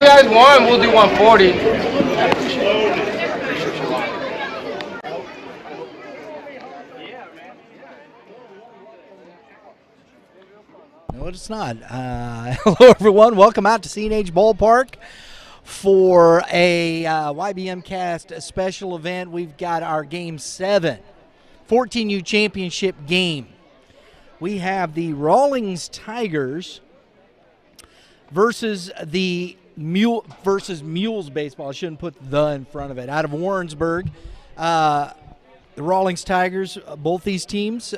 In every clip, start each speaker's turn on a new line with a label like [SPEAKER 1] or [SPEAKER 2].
[SPEAKER 1] guys want, we'll do 140.
[SPEAKER 2] No, it's not. Hello, everyone. Welcome out to C&H Ballpark for a YBMcast special event. We've got our Game 7, 14U Championship game. We have the Rawlings Tigers versus the Mules baseball. I shouldn't put the in front of it. Out of Warrensburg, the Rawlings Tigers, both these teams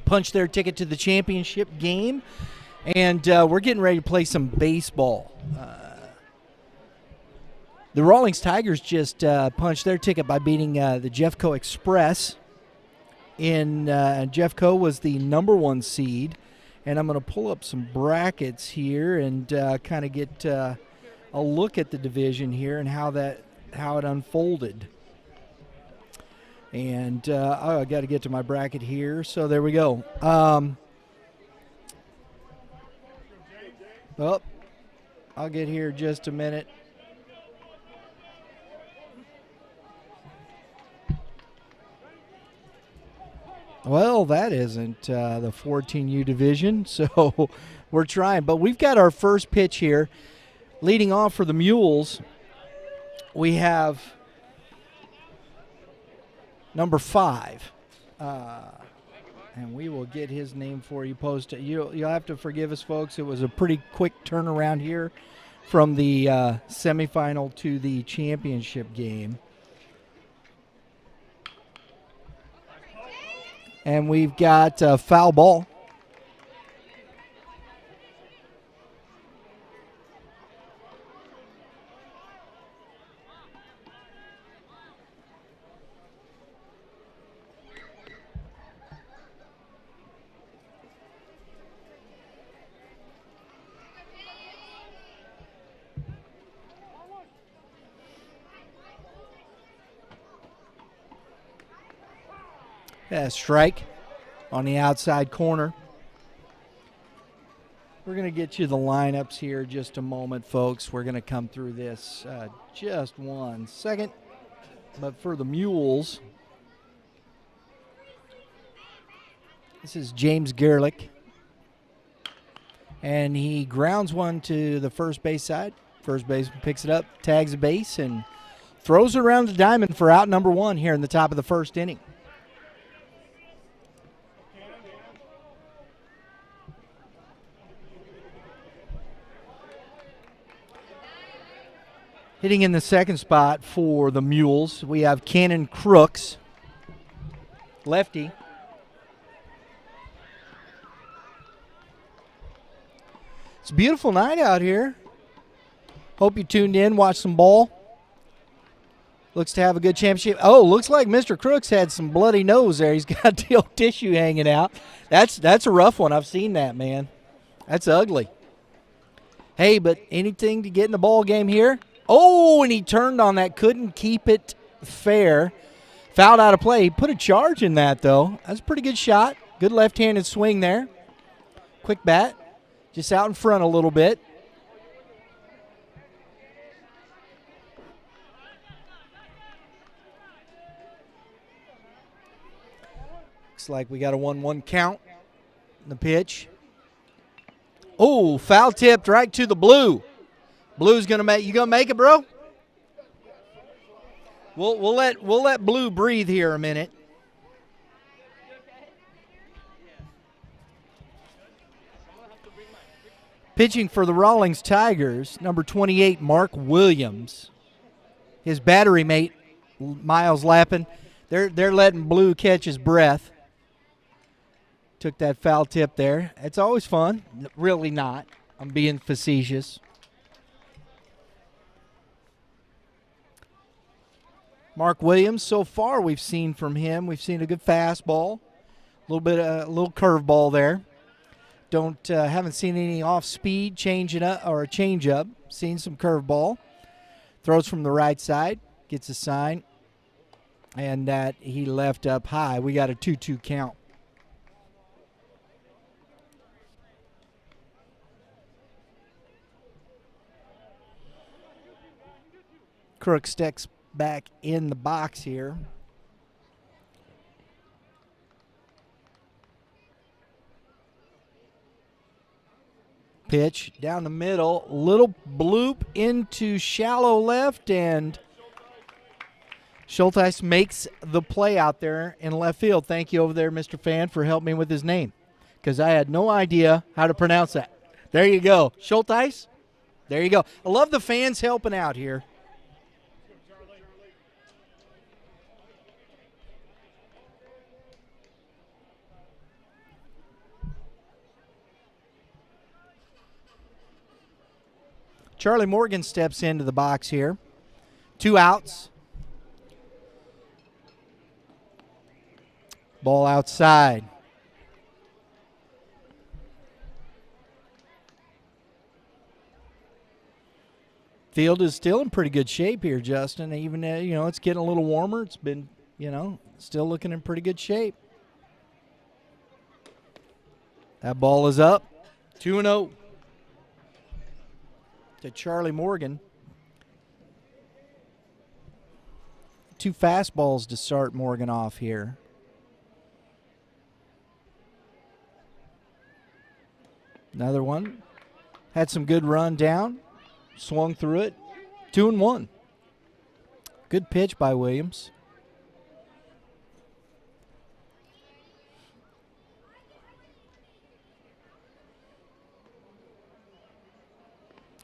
[SPEAKER 2] punched their ticket to the championship game, and we're getting ready to play some baseball. The Rawlings Tigers just punched their ticket by beating the Jeffco Express. Jeffco was the #1 seed, and I'm going to pull up some brackets here and kind of get a look at the division here and how it unfolded. And I got to get to my bracket here, so there we go. I'll get here just a minute. Well, that isn't the 14U division, so we're trying. But we've got our first pitch here. Leading off for the Mules, we have number 5. And we will get his name for you posted. You'll have to forgive us, folks. It was a pretty quick turnaround here from the semifinal to the championship game. And we've got a foul ball. Strike on the outside corner. We're going to get you the lineups here just a moment, folks. We're going to come through this just 1 second. But for the Mules, this is James Gerlich. And he grounds one to the first base side. First baseman picks it up, tags the base, and throws it around the diamond for out number 1 here in the top of the first inning. Hitting in the second spot for the Mules, we have Cannon Crooks, lefty. It's a beautiful night out here. Hope you tuned in, watched some ball. Looks to have a good championship. Oh, looks like Mr. Crooks had some bloody nose there. He's got the old tissue hanging out. That's a rough one. I've seen that, man. That's ugly. Hey, but anything to get in the ball game here? Oh, and he turned on that. Couldn't keep it fair. Fouled out of play. He put a charge in that, though. That's a pretty good shot. Good left-handed swing there. Quick bat. Just out in front a little bit. Looks like we got a 1-1 count in the pitch. Oh, foul tipped right to the blue. Blue's gonna make. You gonna make it, bro? We'll let Blue breathe here a minute. Pitching for the Rawlings Tigers, number 28, Mark Williams. His battery mate, Miles Lappin. They're letting Blue catch his breath. Took that foul tip there. It's always fun. Really not. I'm being facetious. Mark Williams, so far we've seen from him, we've seen a good fastball, a little curveball there. Haven't seen any off speed changing up or a change up. Seen some curveball. Throws from the right side, gets a sign, and that he left up high. We got a 2-2 count. Crook steps back in the box here. Pitch down the middle, little bloop into shallow left, and Schulteis makes the play out there in left field. Thank you over there, Mr. Fan, for helping me with his name, because I had no idea how to pronounce that. There you go. Schulteis, there you go. I love the fans helping out here. Charlie Morgan steps into the box here. 2 outs. Ball outside. Field is still in pretty good shape here, Justin. Even, it's getting a little warmer. It's been, still looking in pretty good shape. That ball is up. 2-0. To Charlie Morgan. 2 fastballs to start Morgan off here. Another one. Had some good run down. Swung through it. 2-1. Good pitch by Williams.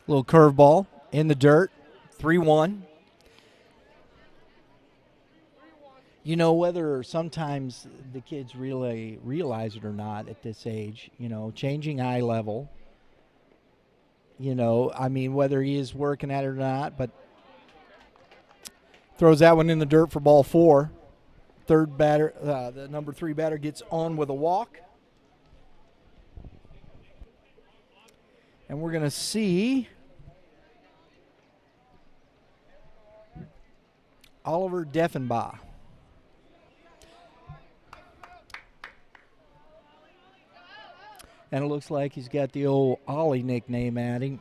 [SPEAKER 2] Little curveball in the dirt. 3-1. Whether sometimes the kids really realize it or not at this age, changing eye level, whether he is working at it or not, but throws that one in the dirt for ball 4. Third batter, the number 3 batter gets on with a walk. And we're going to see Oliver Deffenbaugh. And it looks like he's got the old Ollie nickname at him.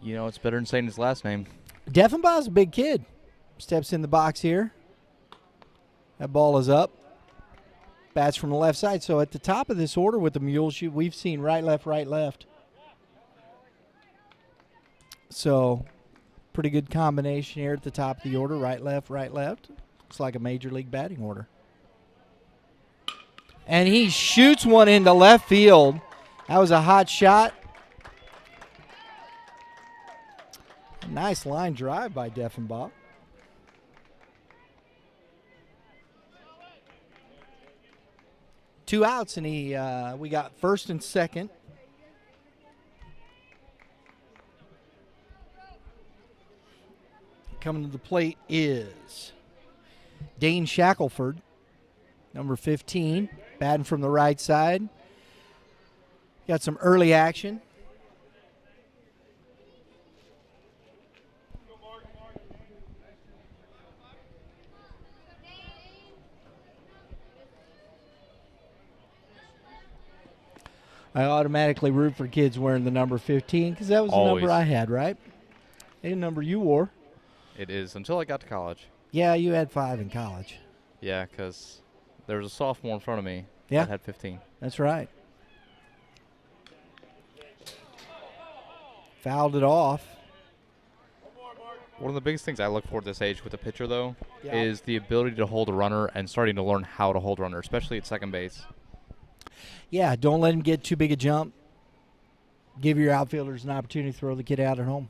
[SPEAKER 1] It's better than saying his last name.
[SPEAKER 2] Deffenbaugh's a big kid. Steps in the box here. That ball is up. Bats from the left side. So at the top of this order with the Mules, we've seen right, left, right, left. So pretty good combination here at the top of the order. Right, left, right, left. Looks like a major league batting order. And he shoots one into left field. That was a hot shot. Nice line drive by Deffenbaugh. Two outs, and we got first and second. Coming to the plate is Dane Shackelford, number 15, batting from the right side. Got some early action. I automatically root for kids wearing the number 15 because that was the number I had, right? The number you wore.
[SPEAKER 1] It is, until I got to college.
[SPEAKER 2] Yeah, you had 5 in college.
[SPEAKER 1] Yeah, because there was a sophomore in front of me
[SPEAKER 2] that
[SPEAKER 1] had 15.
[SPEAKER 2] That's right. Fouled it off.
[SPEAKER 1] One of the biggest things I look for at this age with a pitcher, though, is the ability to hold a runner and starting to learn how to hold a runner, especially at second base.
[SPEAKER 2] Yeah, don't let him get too big a jump. Give your outfielders an opportunity to throw the kid out at home.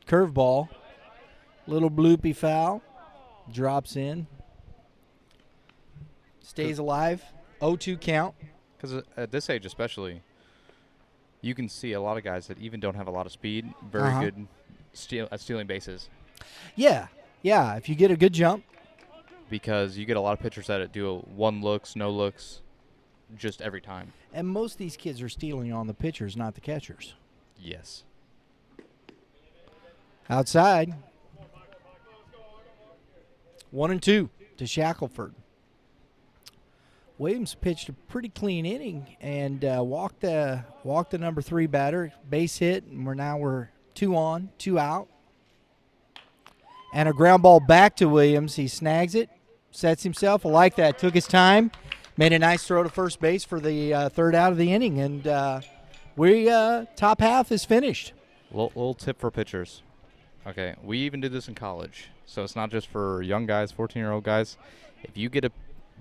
[SPEAKER 2] Curveball. Little bloopy foul. Drops in. Stays alive. 0-2 count.
[SPEAKER 1] Because at this age especially, you can see a lot of guys that even don't have a lot of speed, very good at stealing bases.
[SPEAKER 2] Yeah, if you get a good jump.
[SPEAKER 1] Because you get a lot of pitchers that do one looks, no looks, just every time.
[SPEAKER 2] And most of these kids are stealing on the pitchers, not the catchers.
[SPEAKER 1] Yes.
[SPEAKER 2] Outside. 1-2 to Shackelford. Williams pitched a pretty clean inning and walked the number 3 batter, base hit, and we're 2 on, 2 out. And a ground ball back to Williams. He snags it, sets himself. I like that. Took his time, made a nice throw to first base for the 3rd out of the inning, and top half is finished.
[SPEAKER 1] Little tip for pitchers. Okay, we even did this in college, so it's not just for young guys, 14-year-old guys. If you get a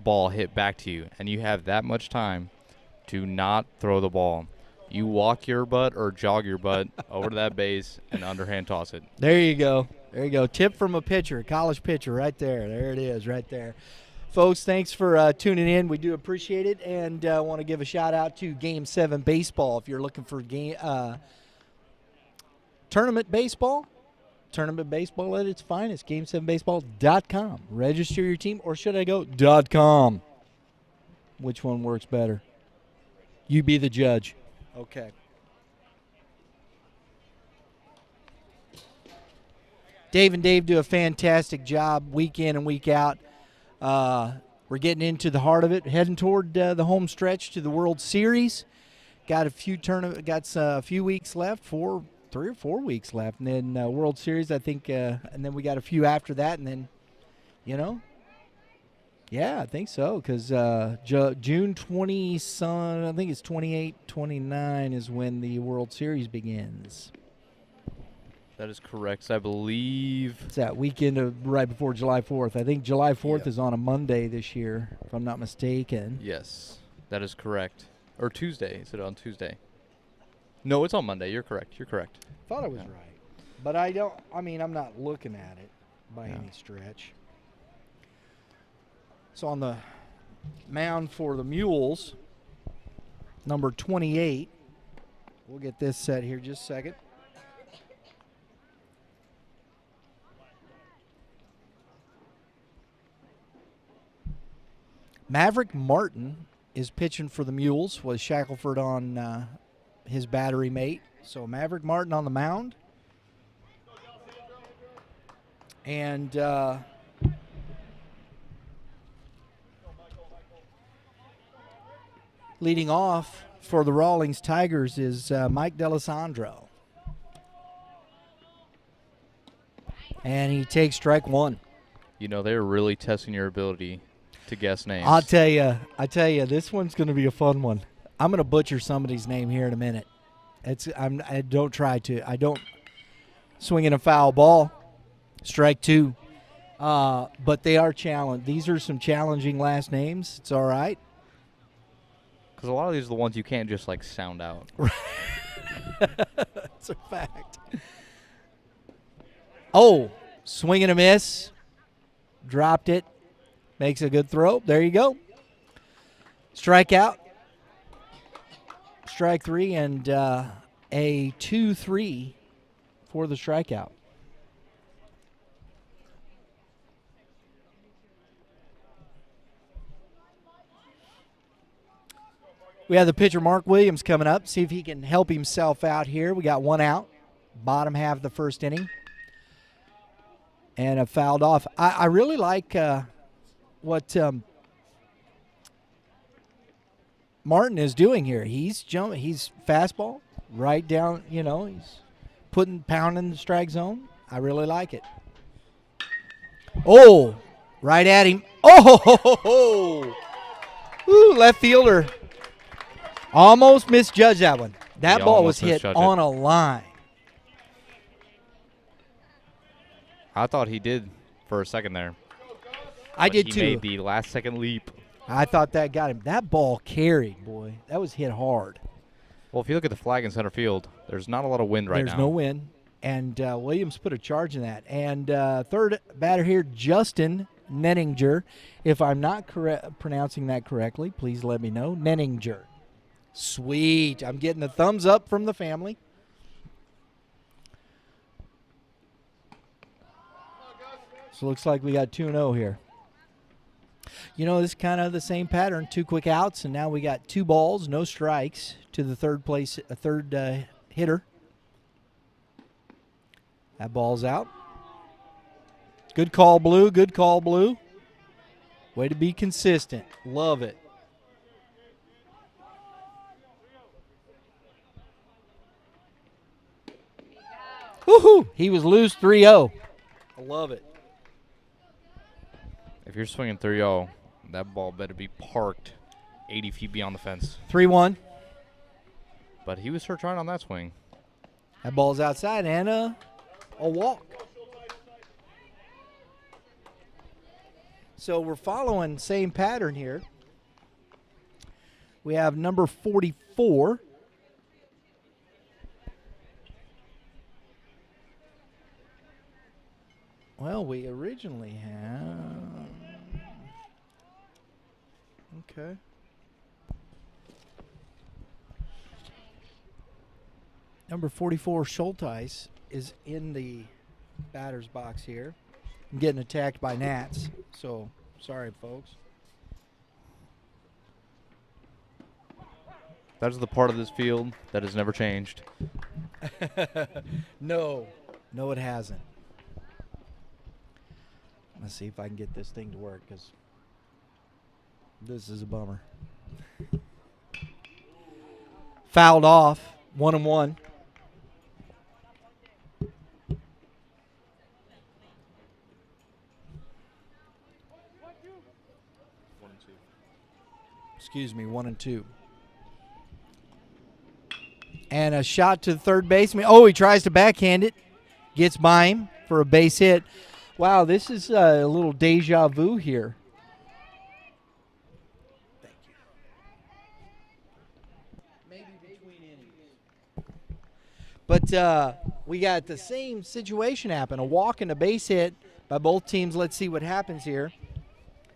[SPEAKER 1] ball hit back to you and you have that much time, do not throw the ball. You walk your butt or jog your butt over to that base and underhand toss it.
[SPEAKER 2] There you go. There you go. Tip from a pitcher, a college pitcher right there. There it is right there. Folks, thanks for tuning in. We do appreciate it, and I want to give a shout-out to Game 7 Baseball. If you're looking for tournament baseball at its finest, game7baseball.com. Register your team, or should I go .com? Which one works better? You be the judge. Okay. Dave and Dave do a fantastic job week in and week out. We're getting into the heart of it, heading toward the home stretch to the World Series. Got a few weeks left, 3 or 4 weeks left, and then World Series, I think, and then we got a few after that, and then, yeah, I think so, because June 20, I think it's 28, 29 is when the World Series begins.
[SPEAKER 1] That is correct. I believe
[SPEAKER 2] it's that weekend right before July 4th. I think July 4th is on a Monday this year, if I'm not mistaken.
[SPEAKER 1] Yes, that is correct. Or Tuesday. Is it on Tuesday? No, it's on Monday. You're correct.
[SPEAKER 2] Thought I was right. But I'm not looking at it by any stretch. So on the mound for the Mules, number 28. We'll get this set here just a second. Maverick Martin is pitching for the Mules with Shackelford on his battery mate. So Maverick Martin on the mound. And leading off for the Rawlings Tigers is Mike D'Alessandro. And he takes strike 1.
[SPEAKER 1] They're really testing your ability to guess names.
[SPEAKER 2] I tell you, this one's going to be a fun one. I'm going to butcher somebody's name here in a minute. I don't try to. I don't swing in a foul ball. Strike 2. But they are challenged. These are some challenging last names. It's all right.
[SPEAKER 1] Because a lot of these are the ones you can't just, sound out.
[SPEAKER 2] That's a fact. Oh, swing and a miss. Dropped it. Makes a good throw. There you go. Strikeout. Strike 3 and a 2-3 for the strikeout. We have the pitcher Mark Williams coming up. See if he can help himself out here. We got 1 out. Bottom half of the first inning. And a fouled off. I really like what Martin is doing here. He's jumping. He's fastball right down. He's pounding the strike zone. I really like it. Oh, right at him. Oh, ooh, left fielder almost misjudged that one. That ball was hit on a line.
[SPEAKER 1] I thought he did for a second there.
[SPEAKER 2] I did too.
[SPEAKER 1] He made the last-second leap.
[SPEAKER 2] I thought that got him. That ball carried, boy. That was hit hard.
[SPEAKER 1] Well, if you look at the flag in center field, there's not a lot of wind right now.
[SPEAKER 2] There's no wind, and Williams put a charge in that. And third batter here, Justin Nenninger. If I'm not pronouncing that correctly, please let me know. Nenninger. Sweet. I'm getting a thumbs up from the family. So looks like we got 2-0 here. This is kind of the same pattern. 2 quick outs, and now we got 2 balls, no strikes to the third hitter. That ball's out. Good call, Blue. Good call, Blue. Way to be consistent. Love it. Woohoo! He was loose 3-0. I love it.
[SPEAKER 1] If you're swinging 3-0, that ball better be parked 80 feet beyond the fence.
[SPEAKER 2] 3-1.
[SPEAKER 1] But he was sure trying on that swing.
[SPEAKER 2] That ball's outside and a walk. So we're following same pattern here. We have number 44. Well, we originally have... Okay. Number 44, Schulteis, is in the batter's box here. I'm getting attacked by gnats, so sorry, folks.
[SPEAKER 1] That is the part of this field that has never changed.
[SPEAKER 2] No, it hasn't. Let's see if I can get this thing to work, because this is a bummer. Fouled off, 1-1. Excuse me, 1-2. And a shot to the third baseman. Oh, he tries to backhand it. Gets by him for a base hit. Wow, this is a little deja vu here. Thank you. Maybe between innings. But we got the same situation happen. A walk and a base hit by both teams. Let's see what happens here.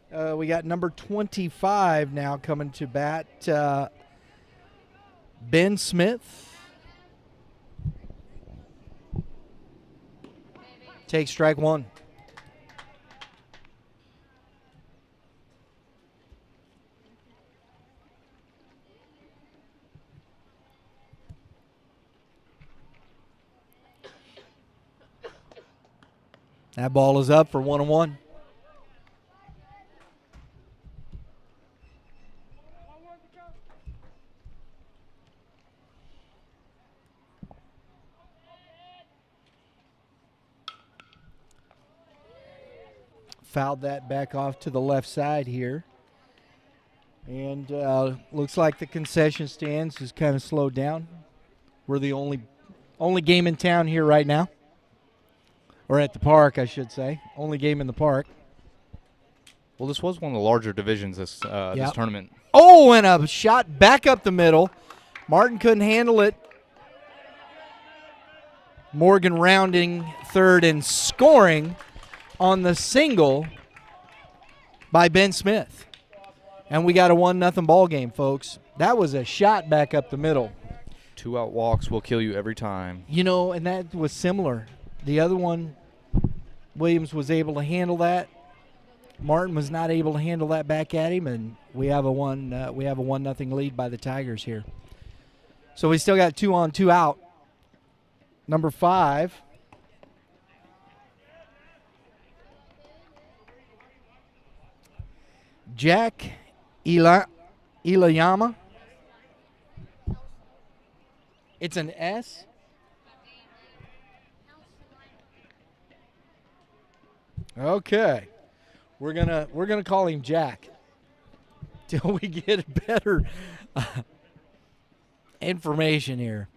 [SPEAKER 2] We got number 25 now coming to bat. Ben Smith. Takes strike one. That ball is up for 1-1. Fouled that back off to the left side here. And looks like the concession stands is kind of slowed down. We're the only game in town here right now. Or at the park, I should say. Only game in the park.
[SPEAKER 1] Well, this was one of the larger divisions this tournament.
[SPEAKER 2] Oh, and a shot back up the middle. Martin couldn't handle it. Morgan rounding third and scoring on the single by Ben Smith. And we got a 1-0 ball game, folks. That was a shot back up the middle.
[SPEAKER 1] 2 out walks will kill you every time.
[SPEAKER 2] You know, and that was similar. The other one, Williams was able to handle that. Martin was not able to handle that back at him, and we have a 1-0 lead by the Tigers here. So we still got 2 on, 2 out. Number 5. Jack Ilayama. It's an S. Okay. We're gonna call him Jack till we get better information here.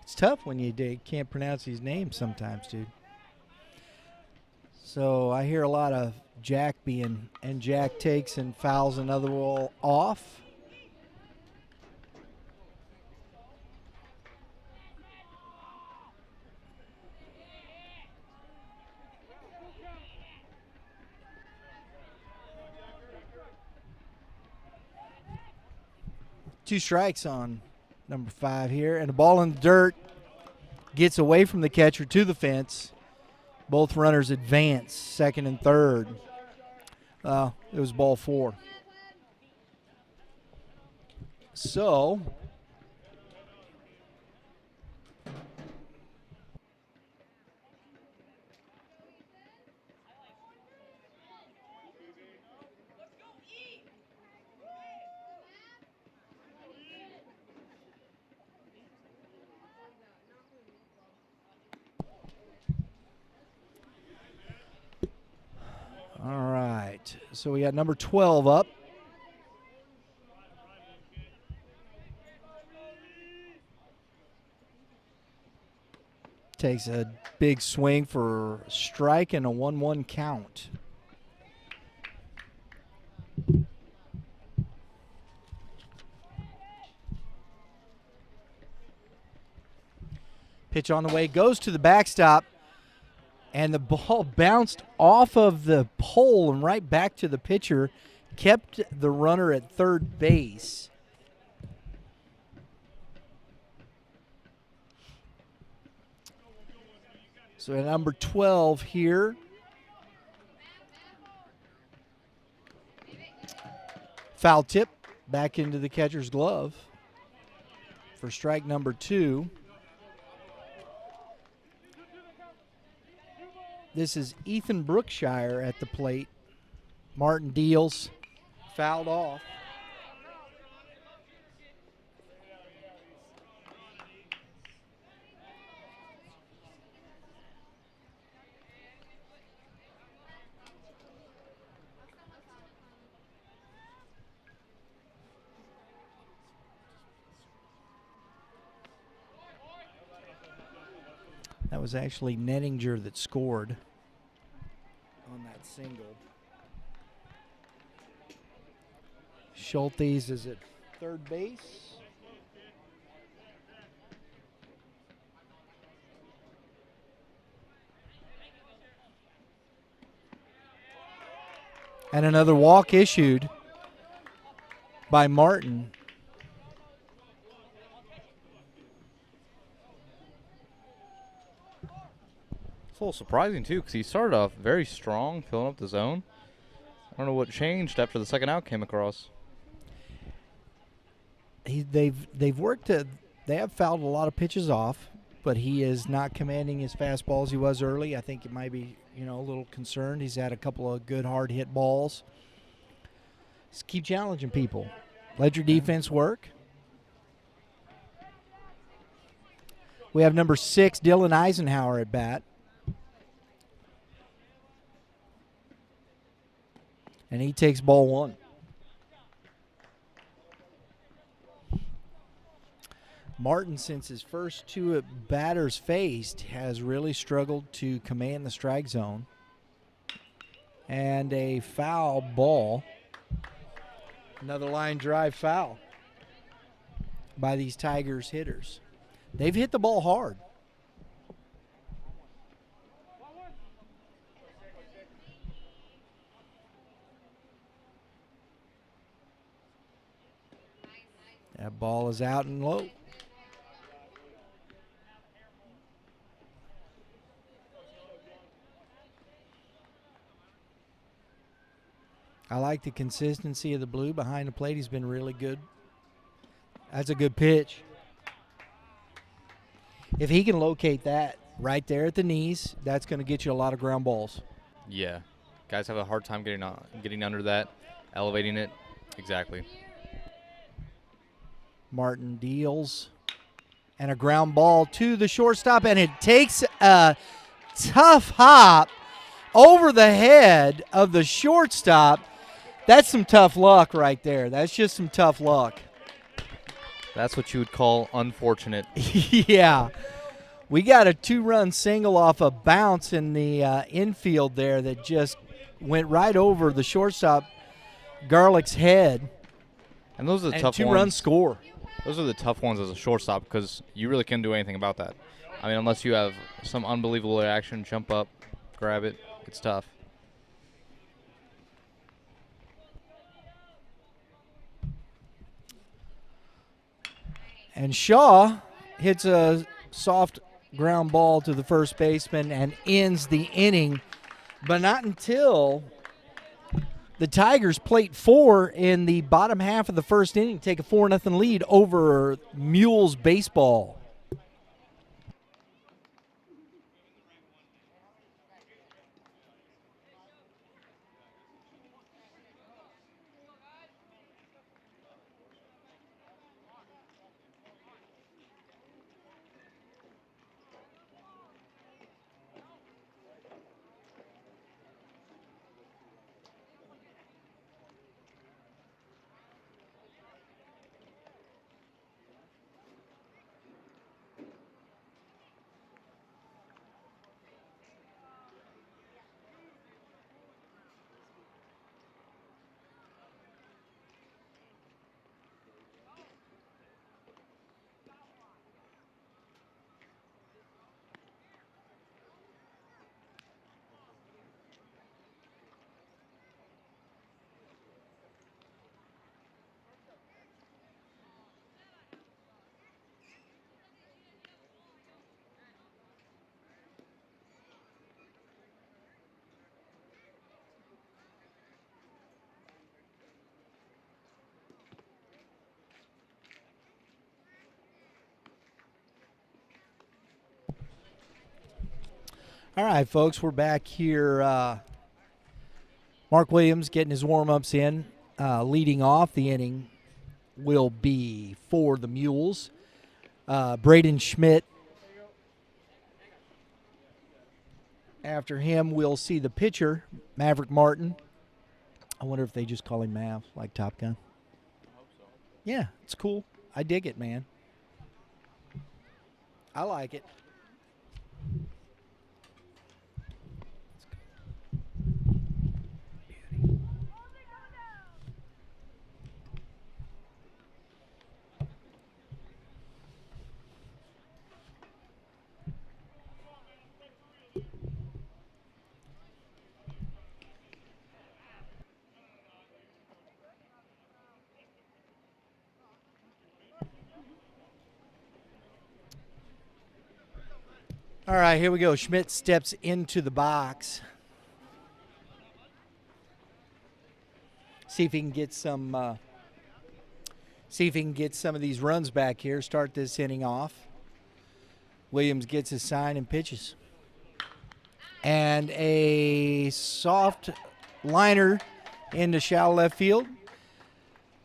[SPEAKER 2] It's tough when you can't pronounce these names sometimes, dude. So I hear a lot of Jack and Jack takes and fouls another ball off. Two strikes on number 5 here, and a ball in the dirt. Gets away from the catcher to the fence. Both runners advance, second and third. It was ball 4. So all right. So we got number 12 up. Takes a big swing for a strike and a 1-1 count. Pitch on the way, goes to the backstop, and the ball bounced off of the pole and right back to the pitcher, kept the runner at third base. So at number 12 here. Foul tip back into the catcher's glove for strike number 2. This is Ethan Brookshire at the plate. Martin deals, fouled off. That was actually Nettinger that scored on that single. Schultes is at third base. And another walk issued by Martin.
[SPEAKER 1] It's a little surprising, too, because he started off very strong, filling up the zone. I don't know what changed after the second out came across.
[SPEAKER 2] They've worked they have fouled a lot of pitches off, but he is not commanding as fastball as he was early. I think he might be, a little concerned. He's had a couple of good hard hit balls. Just keep challenging people. Let your defense work. We have number 6, Dylan Eisenhower at bat. And he takes ball 1. Martin, since his first 2 batters faced, has really struggled to command the strike zone. And a foul ball. Another line drive foul by these Tigers hitters. They've hit the ball hard. That ball is out and low. I like the consistency of the blue behind the plate. He's been really good. That's a good pitch. If he can locate that right there at the knees, that's going to get you a lot of ground balls.
[SPEAKER 1] Yeah. Guys have a hard time getting under that, elevating it. Exactly.
[SPEAKER 2] Martin deals. And a ground ball to the shortstop, and it takes a tough hop over the head of the shortstop. That's some tough luck right there. That's just some tough luck.
[SPEAKER 1] That's what you would call unfortunate.
[SPEAKER 2] Yeah. We got a 2-run single off a bounce in the infield there that just went right over the shortstop, Garlick's head.
[SPEAKER 1] And those are the tough
[SPEAKER 2] 2-run score.
[SPEAKER 1] Those are the tough ones as a shortstop because you really can't do anything about that. I mean, unless you have some unbelievable reaction, jump up, grab it, it's tough.
[SPEAKER 2] And Shaw hits a soft ground ball to the first baseman and ends the inning, but not until The Tigers plate 4 in the bottom half of the first inning, take a 4-0 lead over Mules baseball. All right, folks, we're back here. Mark Williams getting his warm-ups in. Leading off the inning will be for the Mules. Braden Schmidt. After him, we'll see the pitcher, Maverick Martin. I wonder if they just call him Mav, like Top Gun.
[SPEAKER 1] I hope so.
[SPEAKER 2] Yeah, it's cool. I dig it, man. I like it. All right, here we go. Schmidt steps into the box. See if he can get some of these runs back here. Start this inning off. Williams gets his sign and pitches. And a soft liner into shallow left field.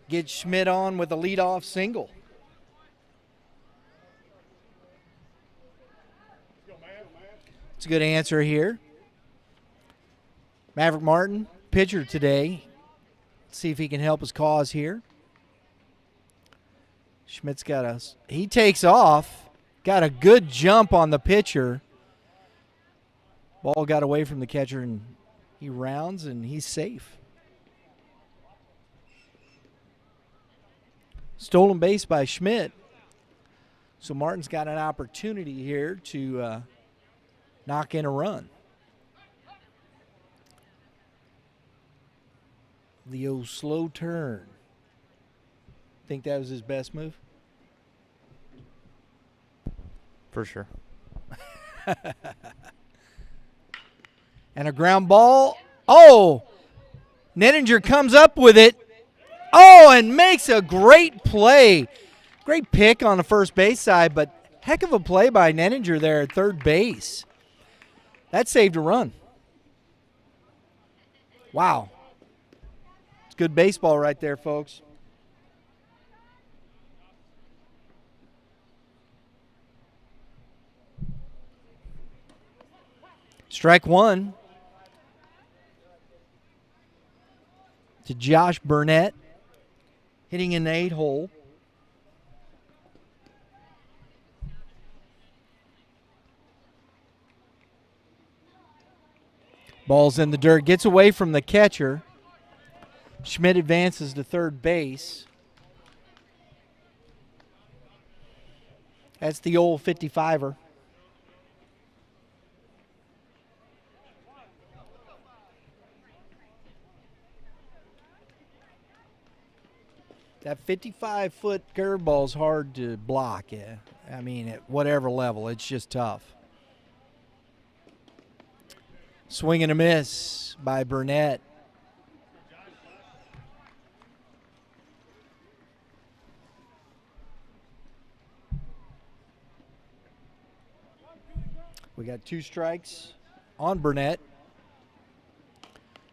[SPEAKER 2] Gets Schmidt on with a leadoff single. It's a good answer here. Maverick Martin, pitcher today. Let's see if he can help his cause here. Schmidt's he takes off. Got a good jump on the pitcher. Ball got away from the catcher, and he rounds, and he's safe. Stolen base by Schmidt. So Martin's got an opportunity here to knock in a run. The old slow turn. Think that was his best move?
[SPEAKER 1] For sure.
[SPEAKER 2] And a ground ball. Oh! Nettinger comes up with it. Oh, and makes a great play. Great pick on the first base side, but heck of a play by Nettinger there at third base. That saved a run. Wow. It's good baseball right there, folks. Strike one to Josh Burnett, hitting in the 8-hole. Ball's in the dirt, gets away from the catcher. Schmidt advances to third base. That's the old 55er. That 55-foot curveball is hard to block. Yeah. I mean, at whatever level, it's just tough. Swing and a miss by Burnett. got 2 strikes on Burnett.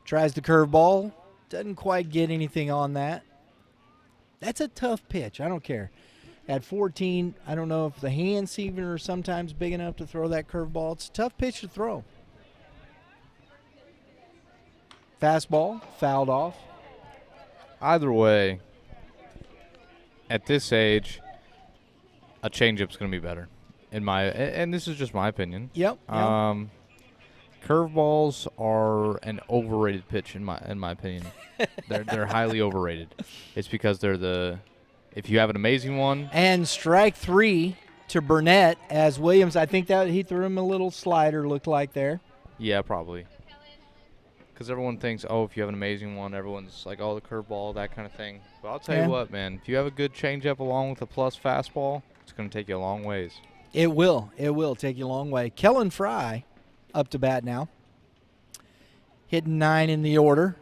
[SPEAKER 2] Tries the curveball. Doesn't quite get anything on that. That's a tough pitch. I don't care. At 14, I don't know if the hands even are sometimes big enough to throw that curveball. It's a tough pitch to throw. Fastball, fouled off.
[SPEAKER 1] Either way, at this age, a changeup's going to be better. And this is just my opinion.
[SPEAKER 2] Yep.
[SPEAKER 1] Curveballs are an overrated pitch in my opinion. They're highly overrated. It's because if you have an amazing one.
[SPEAKER 2] And strike 3 to Burnett as Williams. I think that he threw him a little slider, looked like there.
[SPEAKER 1] Yeah, probably. Because everyone thinks, oh, if you have an amazing one, everyone's like, oh, the curveball, that kind of thing. But I'll tell you what, man. If you have a good changeup along with a plus fastball, it's going to take you a long ways.
[SPEAKER 2] It will. It will take you a long way. Kellen Fry up to bat now. Hitting 9 in the order.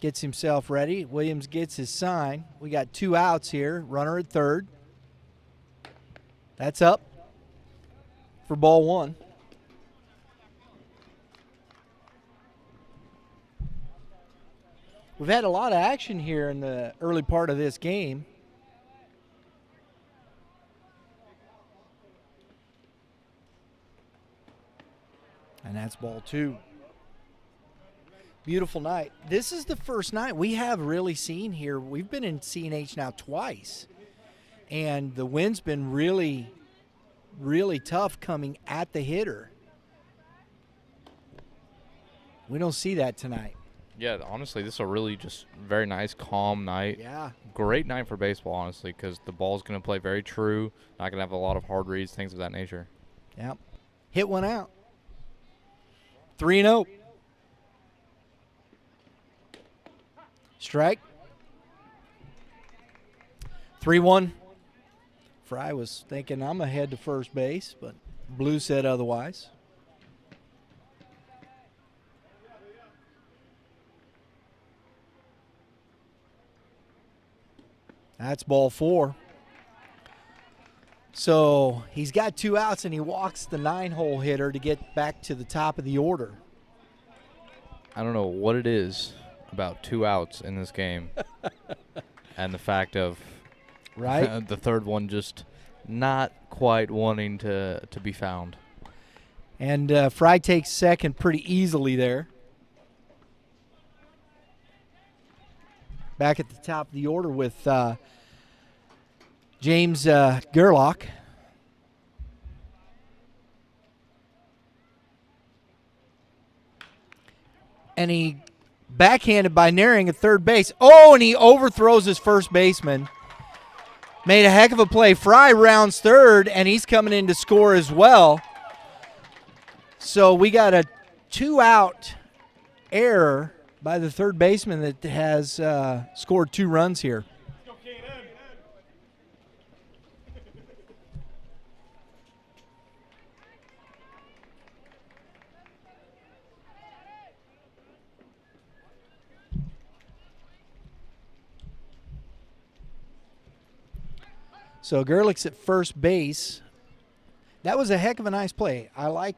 [SPEAKER 2] Gets himself ready. Williams gets his sign. We got 2 outs here. Runner at third. That's up for ball 1. We've had a lot of action here in the early part of this game. And that's ball 2. Beautiful night. This is the first night we have really seen here. We've been in CNH now twice. And the wind's been really, really tough coming at the hitter. We don't see that tonight.
[SPEAKER 1] Yeah, honestly, this is a really just very nice, calm night.
[SPEAKER 2] Yeah.
[SPEAKER 1] Great night for baseball, honestly, because the ball's going to play very true. Not going to have a lot of hard reads, things of that nature.
[SPEAKER 2] Yep. Hit one out. 3-0. Strike. 3-1. Fry was thinking I'm ahead to first base, but Blue said otherwise. That's ball 4. So he's got 2 outs, and he walks the 9-hole hitter to get back to the top of the order.
[SPEAKER 1] I don't know what it is about 2 outs in this game and the fact of the third one just not quite wanting to be found.
[SPEAKER 2] And Fry takes second pretty easily there. Back at the top of the order with James Gerlach. And he backhanded by Naring at third base. Oh, and he overthrows his first baseman. Made a heck of a play. Fry rounds third, and he's coming in to score as well. So we got a 2-out error by the third baseman that has scored 2 runs here. So Gerlich's at first base. That was a heck of a nice play. I like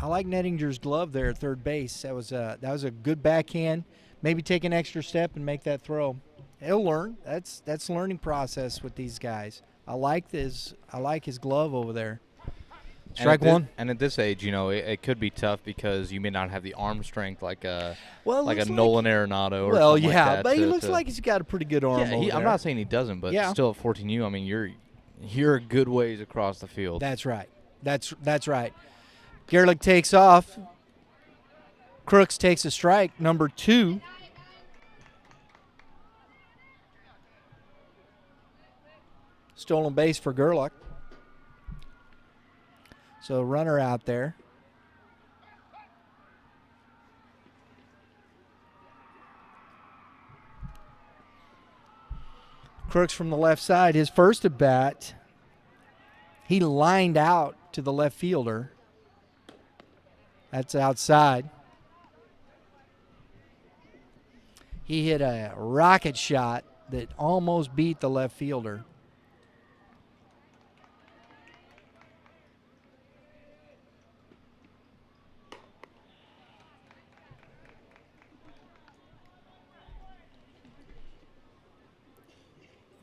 [SPEAKER 2] Nettinger's glove there at third base. That was a good backhand. Maybe take an extra step and make that throw. He'll learn. That's learning process with these guys. I like his glove over there. Strike 1.
[SPEAKER 1] And at this age, it could be tough because you may not have the arm strength like a Nolan Arenado or something like that.
[SPEAKER 2] But he looks like he's got a pretty good arm over there.
[SPEAKER 1] I'm not saying he doesn't, but still at 14U, I mean, you're a good ways across the field.
[SPEAKER 2] That's right. That's right. Gerlich takes off. Crooks takes a strike, number 2. Stolen base for Gerlich. So runner out there. Crooks from the left side, his first at bat, he lined out to the left fielder. That's outside. He hit a rocket shot that almost beat the left fielder.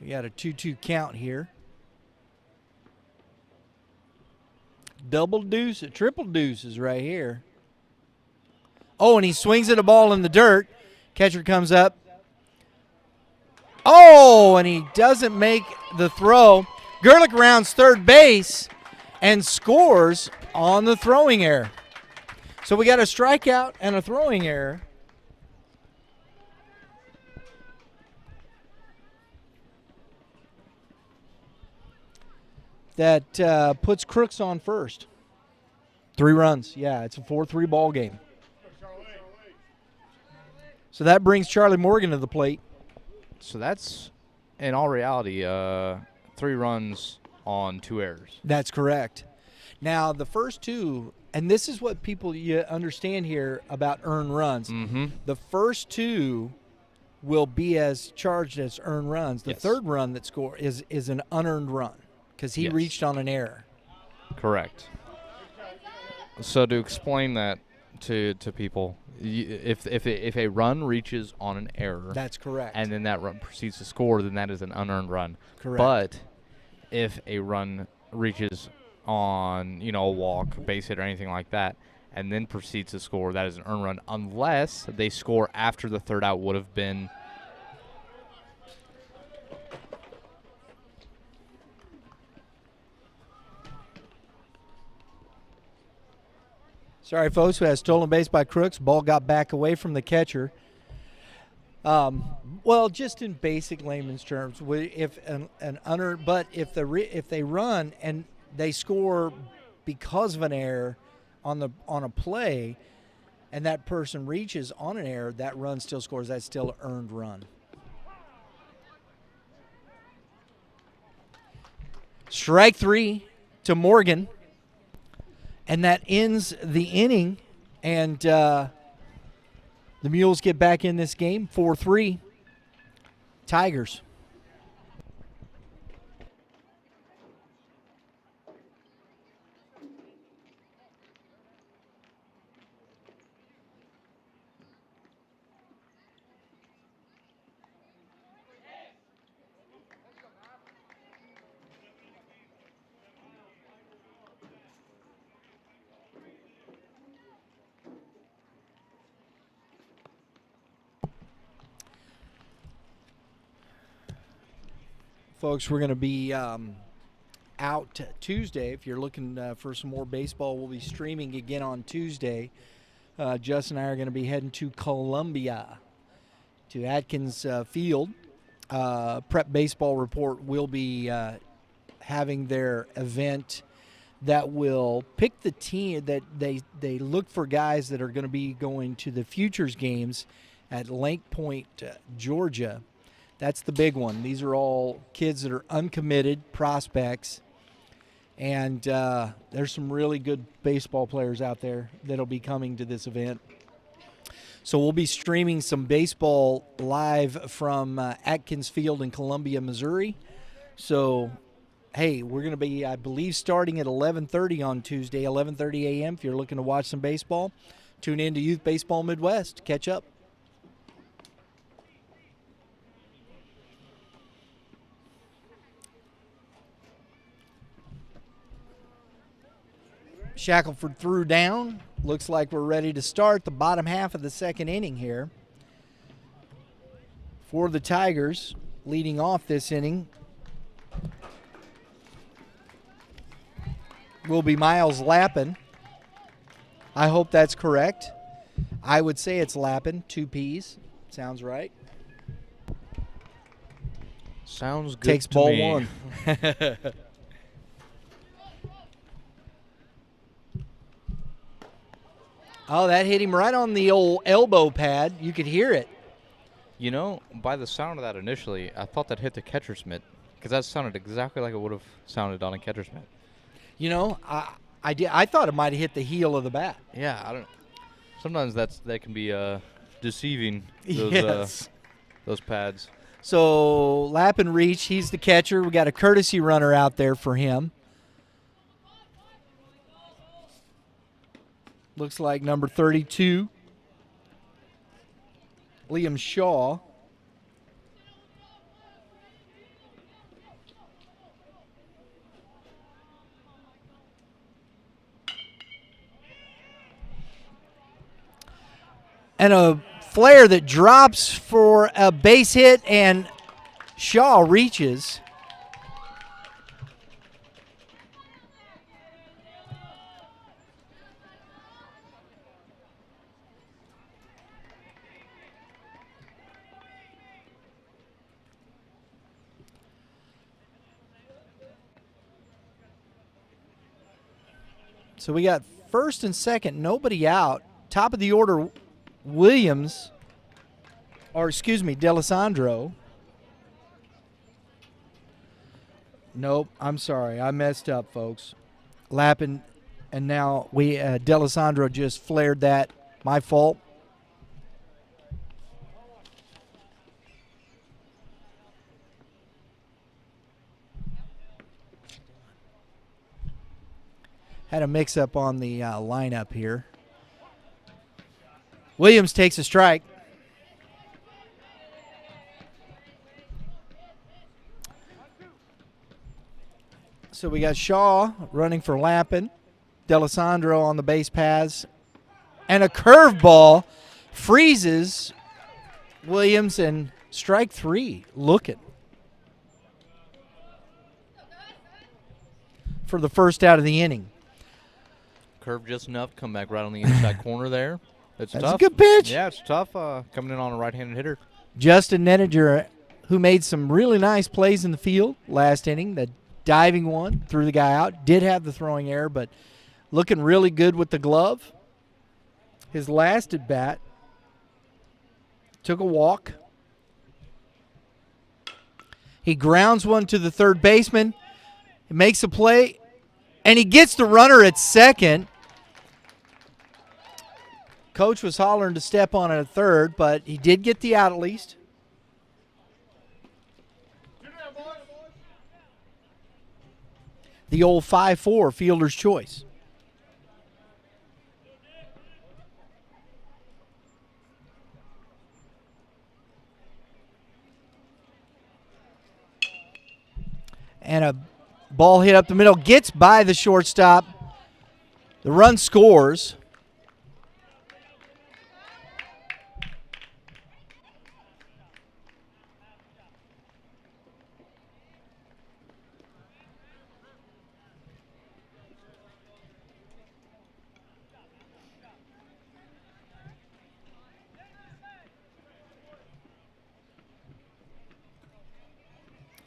[SPEAKER 2] We got a 2-2 count here. Double deuce, triple deuces right here. Oh, and he swings at a ball in the dirt. Catcher comes up. Oh, and he doesn't make the throw. Gerlich rounds third base and scores on the throwing error. So we got a strikeout and a throwing error. That puts Crooks on first. 3 runs. Yeah, it's a 4-3 ball game. So that brings Charlie Morgan to the plate.
[SPEAKER 1] So that's, in all reality, 3 runs on 2 errors.
[SPEAKER 2] That's correct. Now, the first 2, and this is what people you understand here about earned runs.
[SPEAKER 1] Mm-hmm.
[SPEAKER 2] The first 2 will be as charged as earned runs. The third run that score is an unearned run because he reached on an error.
[SPEAKER 1] Correct. So to explain that to people, if a run reaches on an error,
[SPEAKER 2] that's correct,
[SPEAKER 1] and then that run proceeds to score, then that is an unearned run.
[SPEAKER 2] Correct.
[SPEAKER 1] But if a run reaches on a walk, base hit, or anything like that, and then proceeds to score, that is an earned run, unless they score after the third out would have been.
[SPEAKER 2] Sorry, folks, we had a stolen base by Crooks. Ball got back away from the catcher. Well, just in basic layman's terms, if an unearned, but if they run and they score because of an error on a play, and that person reaches on an error, that run still scores. That's still an earned run. Strike 3 to Morgan. And that ends the inning, and the Mules get back in this game, 4-3, Tigers. Folks, we're going to be out Tuesday. If you're looking for some more baseball, we'll be streaming again on Tuesday. Justin and I are going to be heading to Columbia, to Atkins Field. Prep Baseball Report will be having their event that will pick the team that they look for guys that are going to be going to the Futures games at Lake Point, Georgia. That's the big one. These are all kids that are uncommitted prospects, and there's some really good baseball players out there that'll be coming to this event. So we'll be streaming some baseball live from Atkins Field in Columbia, Missouri. So, hey, we're going to be, I believe, starting at 11:30 on Tuesday, 11:30 a.m. If you're looking to watch some baseball, tune in to Youth Baseball Midwest. Catch up. Shackelford threw down. Looks like we're ready to start the bottom half of the second inning here. For the Tigers, leading off this inning will be Miles Lappin. I hope that's correct. I would say it's Lappin, 2 P's. Sounds right.
[SPEAKER 1] Sounds good.
[SPEAKER 2] Takes
[SPEAKER 1] to
[SPEAKER 2] ball
[SPEAKER 1] me.
[SPEAKER 2] 1. Oh, that hit him right on the old elbow pad. You could hear it.
[SPEAKER 1] By the sound of that initially, I thought that hit the catcher's mitt because that sounded exactly like it would have sounded on a catcher's mitt.
[SPEAKER 2] I did. I thought it might have hit the heel of the bat.
[SPEAKER 1] Yeah, I don't. Sometimes that can be deceiving. Those pads.
[SPEAKER 2] So Lappin reached. He's the catcher. We got a courtesy runner out there for him. Looks like number 32, Liam Shaw. And a flare that drops for a base hit, and Shaw reaches. So we got first and second, nobody out. Top of the order, D'Alessandro. Nope, I'm sorry. I messed up, folks. Lappin, and now D'Alessandro just flared that. My fault. Had a mix-up on the lineup here. Williams takes a strike. So we got Shaw running for Lappin, D'Alessandro on the base paths, and a curveball freezes Williams, and strike 3 looking for the first out of the inning.
[SPEAKER 1] Curve just enough, come back right on the inside corner there. That's tough.
[SPEAKER 2] A good pitch.
[SPEAKER 1] Yeah, it's tough coming in on a right-handed hitter.
[SPEAKER 2] Justin Nettinger, who made some really nice plays in the field last inning, the diving one, threw the guy out, did have the throwing error, but looking really good with the glove. His last at bat, took a walk. He grounds one to the third baseman. He makes a play, and he gets the runner at second. Coach was hollering to step on it at third, but he did get the out at least. The old 5-4 fielder's choice. And a ball hit up the middle, gets by the shortstop. The run scores.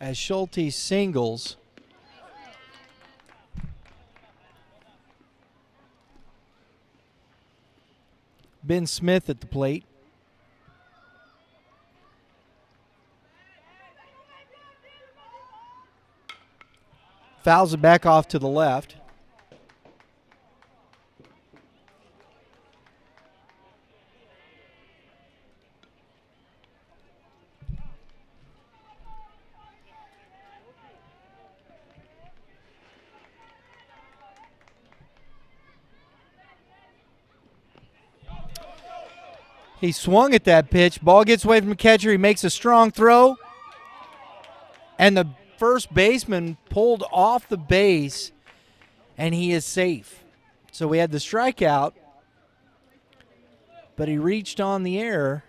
[SPEAKER 2] As Schulte singles. Ben Smith at the plate. Fouls it back off to the left. He swung at that pitch. Ball gets away from the catcher. He makes a strong throw. And the first baseman pulled off the base, and he is safe. So we had the strikeout, but he reached on the air.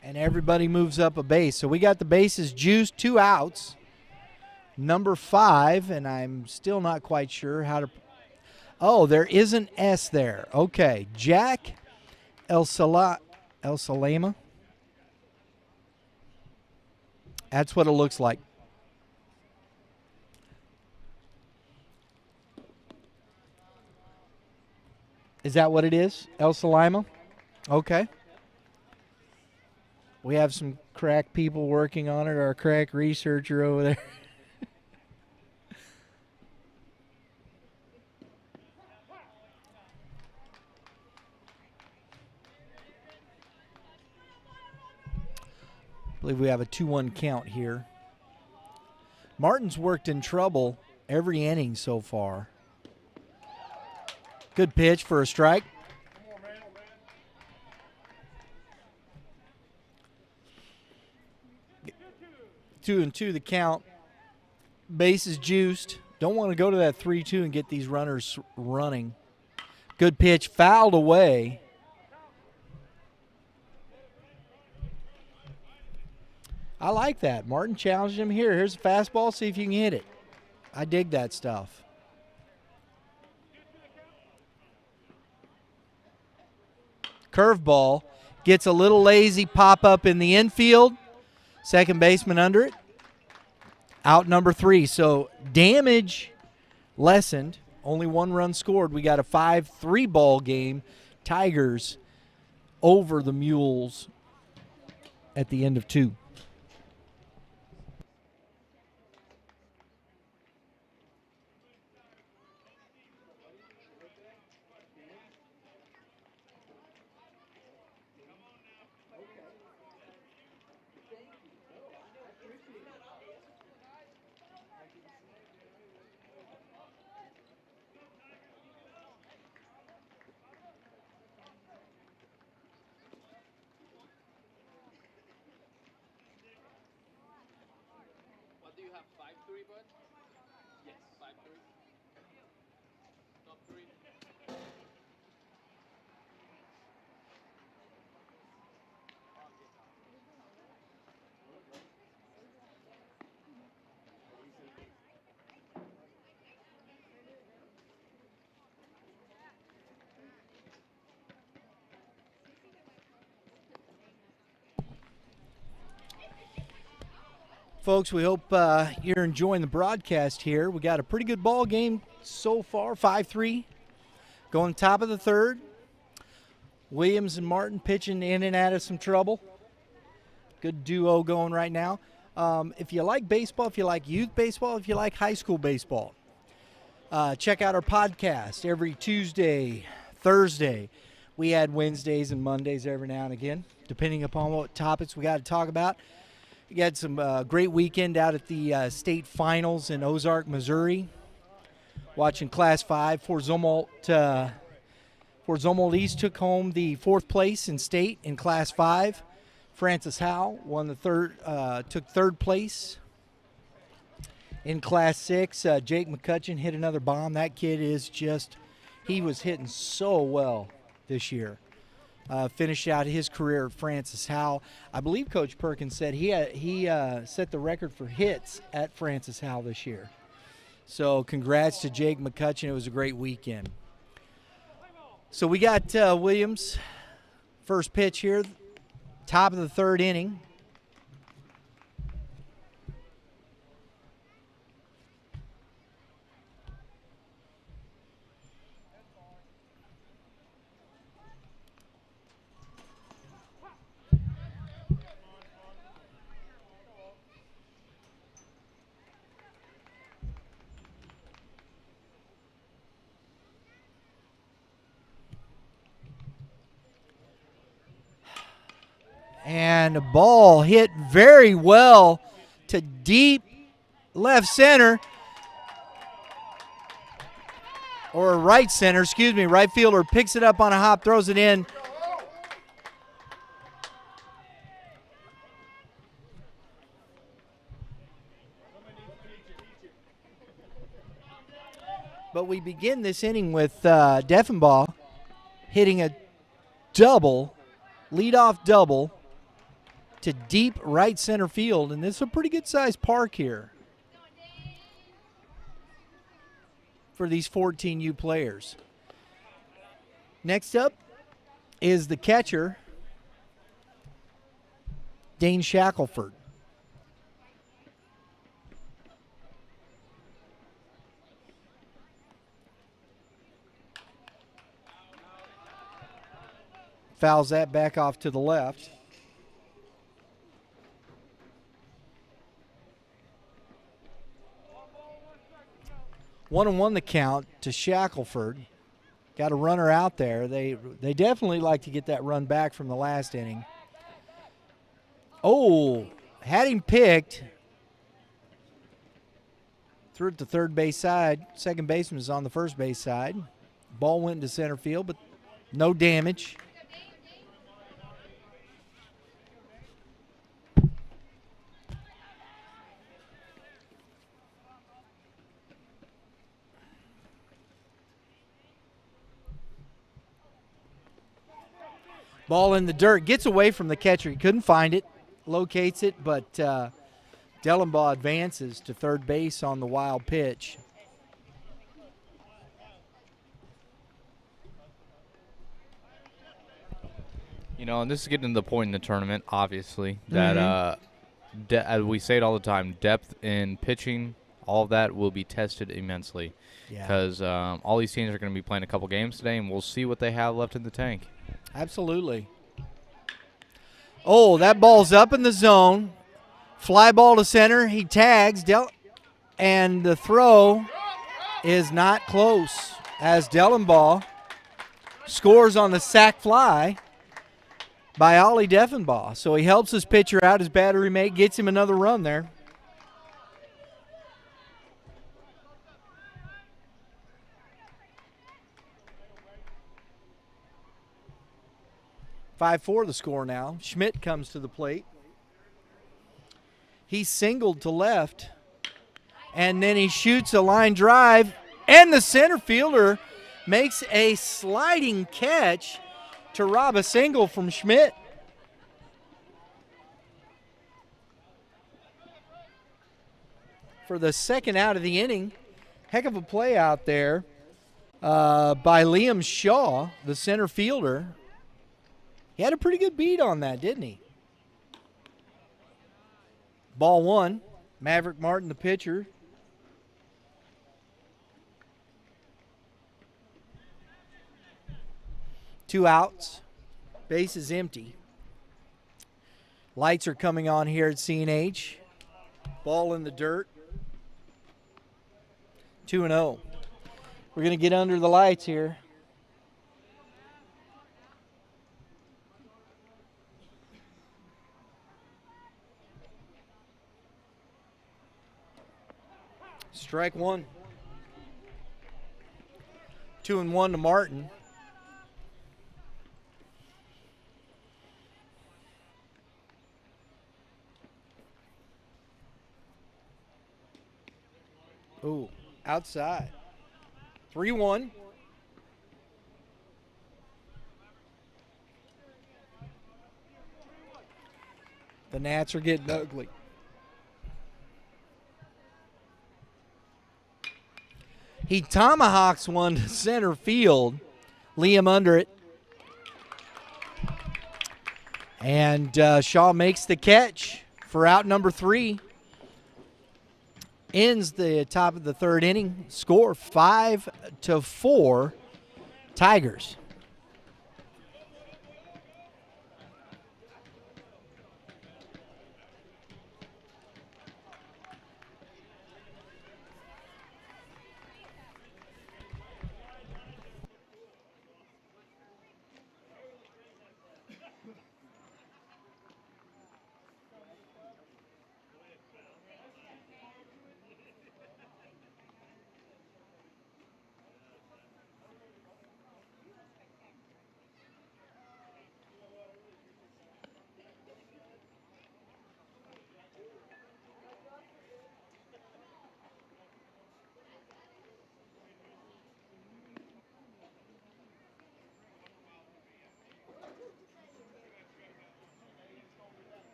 [SPEAKER 2] And everybody moves up a base. So we got the bases juiced, 2 outs. Number 5, and I'm still not quite sure how to. Oh, there is an S there. Okay, Jack El Salama. That's what it looks like. Is that what it is? El Salama? Okay. We have some crack people working on it, our crack researcher over there. I believe we have a 2-1 count here. Martin's worked in trouble every inning so far. Good pitch for a strike. 2-2 the count. Bases juiced. Don't want to go to that 3-2 and get these runners running. Good pitch, fouled away. I like that. Martin challenged him here. Here's a fastball. See if you can hit it. I dig that stuff. Curveball. Gets a little lazy pop up in the infield. Second baseman under it. Out number 3. So damage lessened. Only 1 run scored. We got a 5-3 ball game. Tigers over the Mules at the end of 2.
[SPEAKER 3] Do you have 5-3, bud? Yes. 5-3. Top 3.
[SPEAKER 2] Folks, we hope you're enjoying the broadcast here. We got a pretty good ball game so far, 5-3. Going top of the 3rd. Williams and Martin pitching in and out of some trouble. Good duo going right now. If you like baseball, if you like youth baseball, if you like high school baseball, check out our podcast every Tuesday, Thursday. We add Wednesdays and Mondays every now and again, depending upon what topics we got to talk about. We had some great weekend out at the state finals in Ozark, Missouri. Watching Class 5. Fort Zumwalt East took home the 4th place in state in Class 5. Francis Howell won the took 3rd place. In Class 6, Jake McCutcheon hit another bomb. That kid is he was hitting so well this year. Finished out his career at Francis Howell. I believe Coach Perkins said he set the record for hits at Francis Howell this year. So congrats to Jake McCutcheon. It was a great weekend. So we got Williams, first pitch here, top of the 3rd inning. And a ball hit very well to deep left center. Or right center, excuse me. Right fielder picks it up on a hop, throws it in. But we begin this inning with Deffenbaugh hitting a double, leadoff double, to deep right center field, and this is a pretty good-sized park here for these 14U players. Next up is the catcher, Dane Shackelford. Fouls that back off to the left. 1-1 the count to Shackelford. Got a runner out there. They definitely like to get that run back from the last inning. Oh, had him picked. Threw it to third base side. Second baseman is on the first base side. Ball went into center field, but no damage. Ball in the dirt. Gets away from the catcher. He couldn't find it. Locates it, but Dellenbaugh advances to third base on the wild pitch.
[SPEAKER 1] You know, and this is getting to the point in the tournament, obviously, that as we say it all the time, depth in pitching, all of that will be tested immensely.
[SPEAKER 2] Yeah.
[SPEAKER 1] Because all these teams are going to be playing a couple games today, and we'll see what they have left in the tank.
[SPEAKER 2] Absolutely. Oh, that ball's up in the zone. Fly ball to center. He tags, and the throw is not close as Dellenbaugh scores on the sac fly by Ollie Deffenbaugh. So he helps his pitcher out, his battery mate, gets him another run there. (5-4) the score now. Schmidt comes to the plate. He's singled to left, and then he shoots a line drive, and the center fielder makes a sliding catch to rob a single from Schmidt. For the second out of the inning, heck of a play out there by Liam Shaw, the center fielder. He had a pretty good beat on that, didn't he? Ball one. Maverick Martin, the pitcher. Two outs. Base is empty. Lights are coming on here at CNH. Ball in the dirt. 2-0. We're going to get under the lights here. Strike one. 2-1 to Martin. Ooh, outside. 3-1. The Nats are getting ugly. He tomahawks one to center field. Liam under it. And Shaw makes the catch for out number 3. Ends the top of the third inning. Score 5-4 Tigers.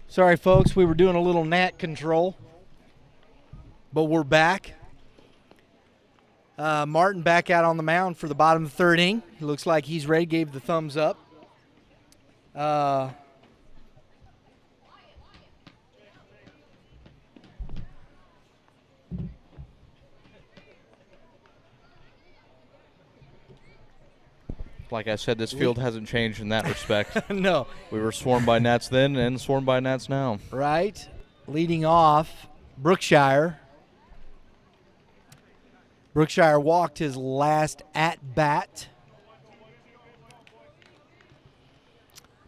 [SPEAKER 2] Sorry, folks, we were doing a little gnat control, but we're back. Martin back out on the mound for the bottom of the third inning. He looks like he's ready, gave the thumbs up.
[SPEAKER 1] Like I said, this field hasn't changed in that respect.
[SPEAKER 2] No.
[SPEAKER 1] We were swarmed by gnats then and swarmed by gnats now.
[SPEAKER 2] Right. Leading off, Brookshire. Brookshire walked his last at-bat.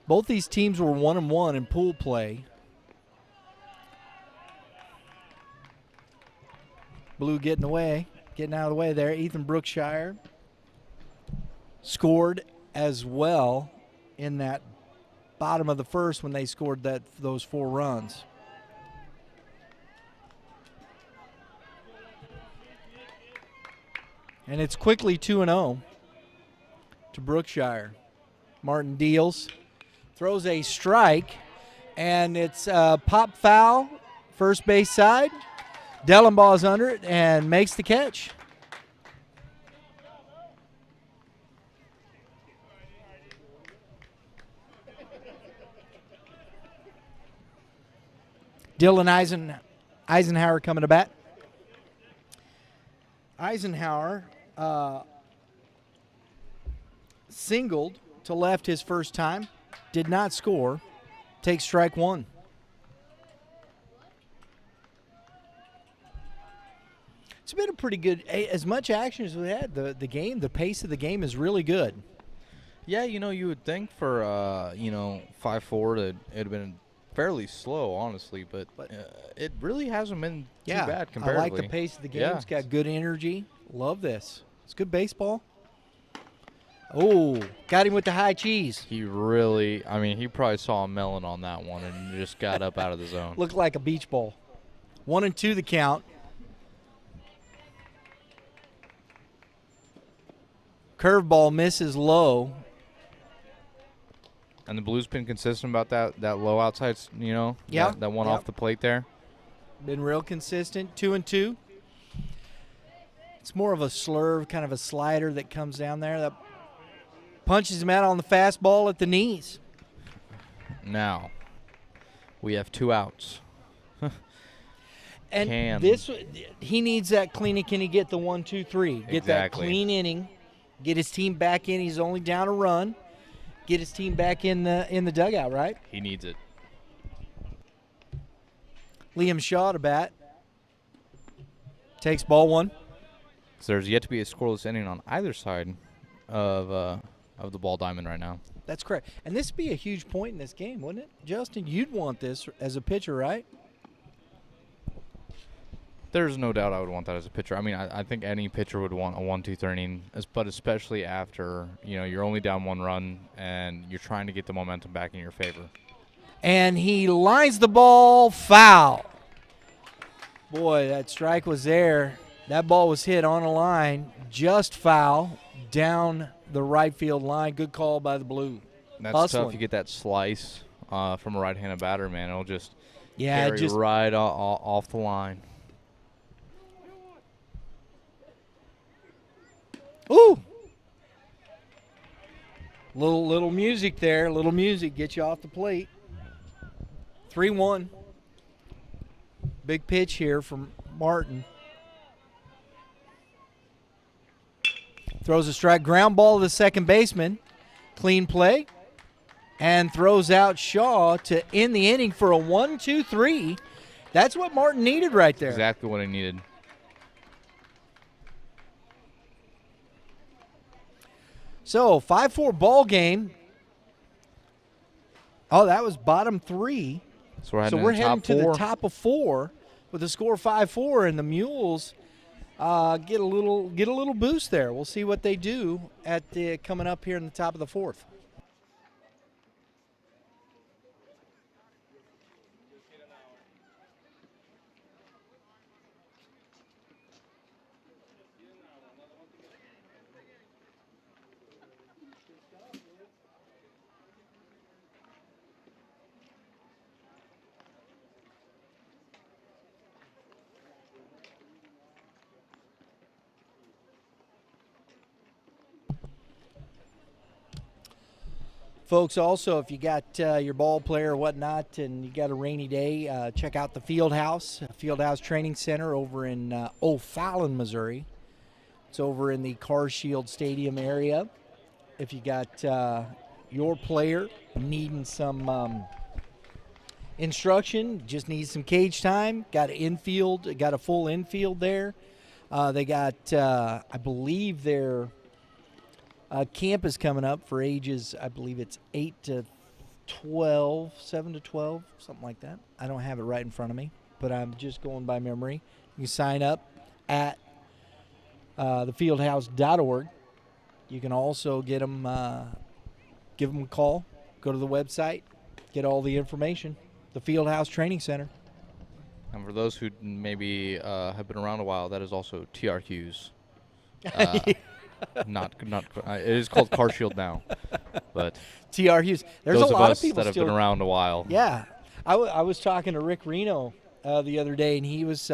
[SPEAKER 2] Both these teams were 1-1 in pool play. Blue getting away, getting out of the way there. Ethan Brookshire scored as well in that bottom of the first when they scored those 4 runs. And it's quickly 2-0 to Brookshire. Martin deals, throws a strike, and it's a pop foul, first base side. Dellenbaugh's under it and makes the catch. Dylan Eisenhower coming to bat. Eisenhower singled to left his first time, did not score, takes strike one. It's been a pretty good, as much action as we had, the game, the pace of the game is really good.
[SPEAKER 1] Yeah, you would think for, 5-4 that it had been fairly slow, honestly, but it really hasn't been too bad comparatively.
[SPEAKER 2] I like the pace of the game.
[SPEAKER 1] Yeah.
[SPEAKER 2] It's got good energy. Love this. It's good baseball. Oh, got him with the high cheese.
[SPEAKER 1] He really, he probably saw a melon on that one and just got up out of the zone.
[SPEAKER 2] Looked like a beach ball. 1-2 the count. Curveball misses low.
[SPEAKER 1] And the Blues been consistent about that low outside,
[SPEAKER 2] Yeah.
[SPEAKER 1] that one
[SPEAKER 2] Yep.
[SPEAKER 1] off the plate there.
[SPEAKER 2] Been real consistent. 2-2. It's more of a slurve, kind of a slider that comes down there that punches him out on the fastball at the knees.
[SPEAKER 1] Now, we have 2 outs.
[SPEAKER 2] And he needs that clean. Can he get the 1-2-3? Get that
[SPEAKER 1] Exactly.
[SPEAKER 2] clean inning. Get his team back in. He's only down a run. Get his team back in the dugout, right?
[SPEAKER 1] He needs it.
[SPEAKER 2] Liam Shaw to bat. Takes ball one.
[SPEAKER 1] So there's yet to be a scoreless inning on either side of the ball diamond right now.
[SPEAKER 2] That's correct. And this would be a huge point in this game, wouldn't it? Justin, you'd want this as a pitcher, right?
[SPEAKER 1] There's no doubt I would want that as a pitcher. I think any pitcher would want a 1-2 inning, but especially after, you're only down 1 run and you're trying to get the momentum back in your favor.
[SPEAKER 2] And he lines the ball foul. Boy, that strike was there. That ball was hit on a line, just foul, down the right field line. Good call by the Blue.
[SPEAKER 1] That's
[SPEAKER 2] Hustling.
[SPEAKER 1] tough. You get that slice from a right-handed batter, man. It'll just
[SPEAKER 2] Yeah,
[SPEAKER 1] carry right off the line.
[SPEAKER 2] Ooh. Little music there. Little music get you off the plate. 3-1. Big pitch here from Martin. Throws a strike. Ground ball to the second baseman. Clean play. And throws out Shaw to end the inning for a 1-2-3. That's what Martin needed right there.
[SPEAKER 1] Exactly what he needed.
[SPEAKER 2] So, 5-4 ball game. Oh, that was bottom 3.
[SPEAKER 1] So we're
[SPEAKER 2] heading to the
[SPEAKER 1] four.
[SPEAKER 2] top of 4 with a score 5-4, and the Mules get a little boost there. We'll see what they do at the coming up here in the top of the 4th. Folks, also, if you got your ball player or whatnot and you got a rainy day, check out the Field House Training Center over in O'Fallon, Missouri. It's over in the Car Shield Stadium area. If you got your player needing some instruction, just needs some cage time, got a full infield there. They got, I believe they're camp is coming up for ages, I believe it's 8 to 12, 7 to 12, something like that. I don't have it right in front of me, but I'm just going by memory. You can sign up at thefieldhouse.org. You can also get them, give them a call, go to the website, get all the information. The Fieldhouse Training Center.
[SPEAKER 1] And for those who maybe have been around a while, that is also TRQ's. Not it is called Car Shield now, but
[SPEAKER 2] T.R. Hughes. There's
[SPEAKER 1] those
[SPEAKER 2] a
[SPEAKER 1] of
[SPEAKER 2] lot
[SPEAKER 1] us
[SPEAKER 2] of people
[SPEAKER 1] that have
[SPEAKER 2] still.
[SPEAKER 1] been around a while.
[SPEAKER 2] Yeah, I was talking to Rick Reno the other day, and he was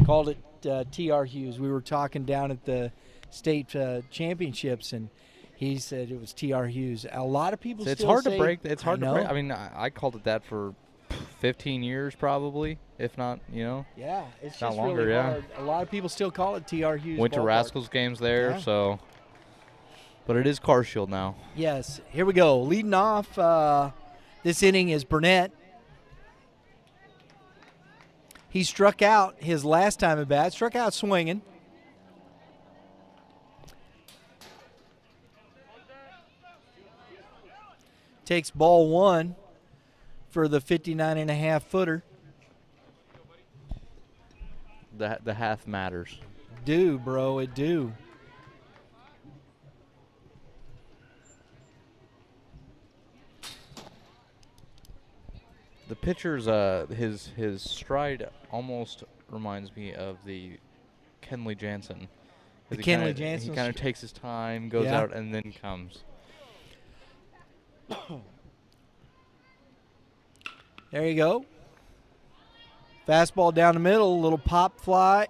[SPEAKER 2] called it T.R. Hughes. We were talking down at the state championships, and he said it was T.R. Hughes. A lot of people.
[SPEAKER 1] It's
[SPEAKER 2] still
[SPEAKER 1] hard
[SPEAKER 2] say,
[SPEAKER 1] to break. It's hard
[SPEAKER 2] I
[SPEAKER 1] to break.
[SPEAKER 2] know.
[SPEAKER 1] I mean, I called it that for 15 years probably, if not,
[SPEAKER 2] Yeah, it's
[SPEAKER 1] Not
[SPEAKER 2] just
[SPEAKER 1] longer,
[SPEAKER 2] really
[SPEAKER 1] yeah.
[SPEAKER 2] hard. A lot of people still call it T.R. Hughes.
[SPEAKER 1] Winter
[SPEAKER 2] Ballpark.
[SPEAKER 1] Rascals games there,
[SPEAKER 2] Yeah.
[SPEAKER 1] so. But it is Car Shield now.
[SPEAKER 2] Yes, here we go. Leading off this inning is Burnett. He struck out his last time at bat, struck out swinging. Takes ball one for the 59.5 footer.
[SPEAKER 1] The half matters.
[SPEAKER 2] Do, bro, it do.
[SPEAKER 1] The pitcher's his stride almost reminds me of the Kenley Jansen.
[SPEAKER 2] The
[SPEAKER 1] He
[SPEAKER 2] Kenley
[SPEAKER 1] kinda-
[SPEAKER 2] Jansen
[SPEAKER 1] He kind of
[SPEAKER 2] str-
[SPEAKER 1] takes his time, goes
[SPEAKER 2] Yeah.
[SPEAKER 1] out, and then comes.
[SPEAKER 2] There you go. Fastball down the middle, little pop fly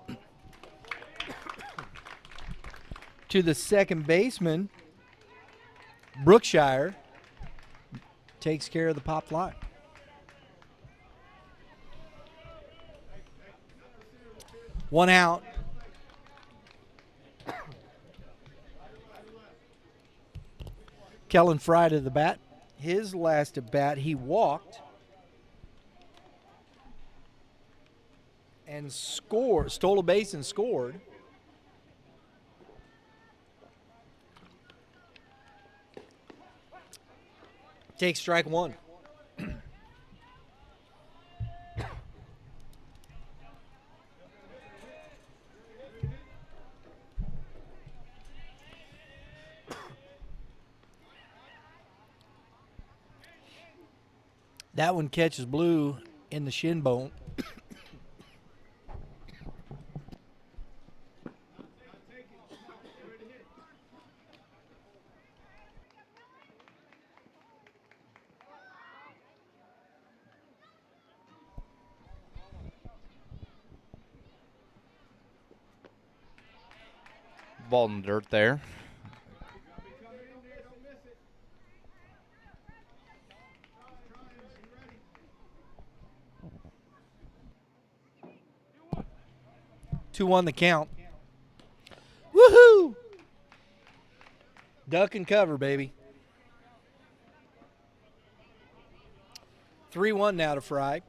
[SPEAKER 2] to the second baseman. Brookshire takes care of the pop fly. One out. Kellen Fry to the bat. His last at bat, he walked and scored, stole a base and scored. Takes strike one. That one catches Blue in the shin bone.
[SPEAKER 1] Ball in the dirt there.
[SPEAKER 2] Two on the count. Woohoo! Duck and cover, baby. 3-1 now to Fry.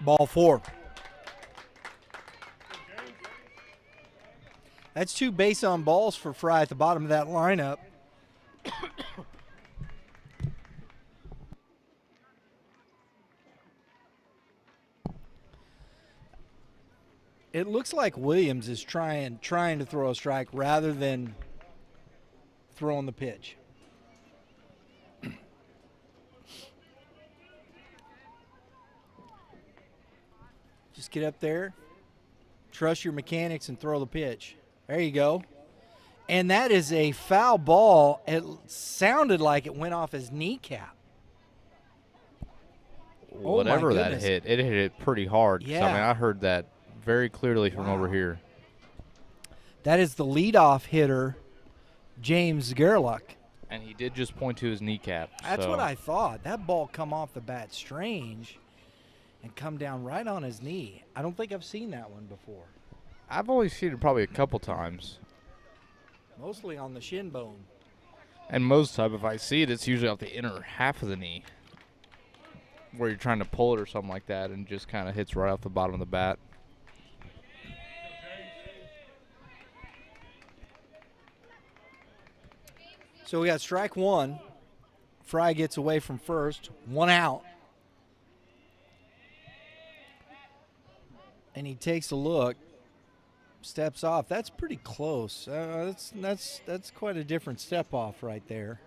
[SPEAKER 2] Ball four. That's two base on balls for Fry at the bottom of that lineup. It looks like Williams is trying to throw a strike rather than throwing the pitch. Just get up there, trust your mechanics, and throw the pitch. There you go. And that is a foul ball. It sounded like it went off his kneecap. Oh,
[SPEAKER 1] Whatever
[SPEAKER 2] my
[SPEAKER 1] that
[SPEAKER 2] goodness.
[SPEAKER 1] hit, it hit it pretty hard. 'Cause, I mean,
[SPEAKER 2] Yeah.
[SPEAKER 1] I heard that very clearly from
[SPEAKER 2] Wow.
[SPEAKER 1] over here.
[SPEAKER 2] That is the leadoff hitter, James Gerlach.
[SPEAKER 1] And he did just point to his kneecap.
[SPEAKER 2] That's
[SPEAKER 1] so
[SPEAKER 2] what I thought. That ball come off the bat strange and come down right on his knee. I don't think I've seen that one before.
[SPEAKER 1] I've only seen it probably a couple times.
[SPEAKER 2] Mostly on the shin bone.
[SPEAKER 1] And most time, if I see it, it's usually off the inner half of the knee, where you're trying to pull it or something like that, and just kind of hits right off the bottom of the bat.
[SPEAKER 2] So we got strike one. Fry gets away from first. One out. And he takes a look. steps off. That's pretty close. That's quite a different step off right there.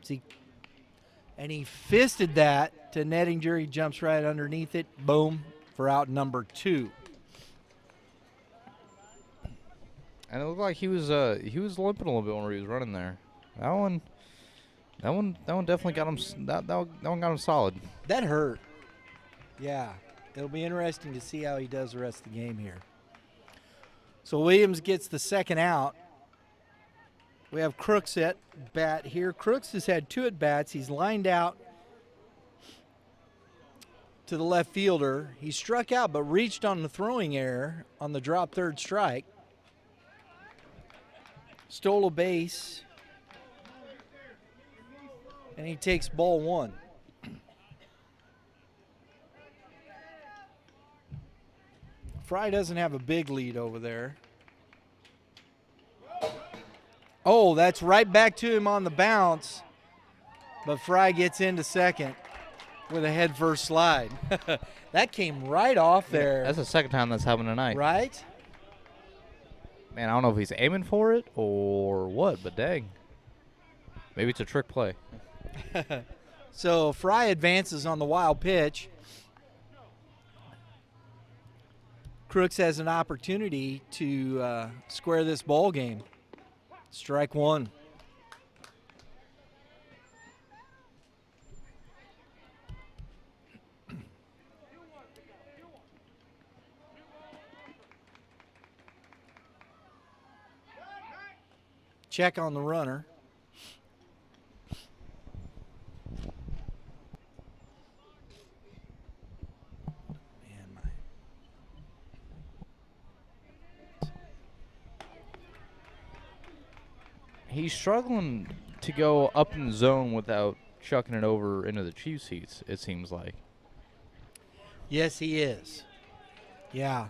[SPEAKER 2] See, and he fisted that to Nettinger. He jumps right underneath it. Boom for out number 2.
[SPEAKER 1] And it looked like he was limping a little bit when he was running there. That one definitely got him. That one got him solid.
[SPEAKER 2] That hurt. Yeah, it'll be interesting to see how he does the rest of the game here. So Williams gets the second out. We have Crooks at bat here. Crooks has had 2 at-bats. He's lined out to the left fielder. He struck out but reached on the throwing error on the drop third strike. Stole a base. And he takes ball 1. Fry doesn't have a big lead over there. Oh, that's right back to him on the bounce. But Fry gets into second with a head first slide. That came right off there.
[SPEAKER 1] That's the second time that's happened tonight.
[SPEAKER 2] Right?
[SPEAKER 1] Man, I don't know if he's aiming for it or what, but dang. Maybe it's a trick play.
[SPEAKER 2] So Fry advances on the wild pitch. Crooks has an opportunity to square this ball game. Strike 1. Check on the runner.
[SPEAKER 1] He's struggling to go up in the zone without chucking it over into the Chiefs' seats, it seems like.
[SPEAKER 2] Yes, he is. Yeah.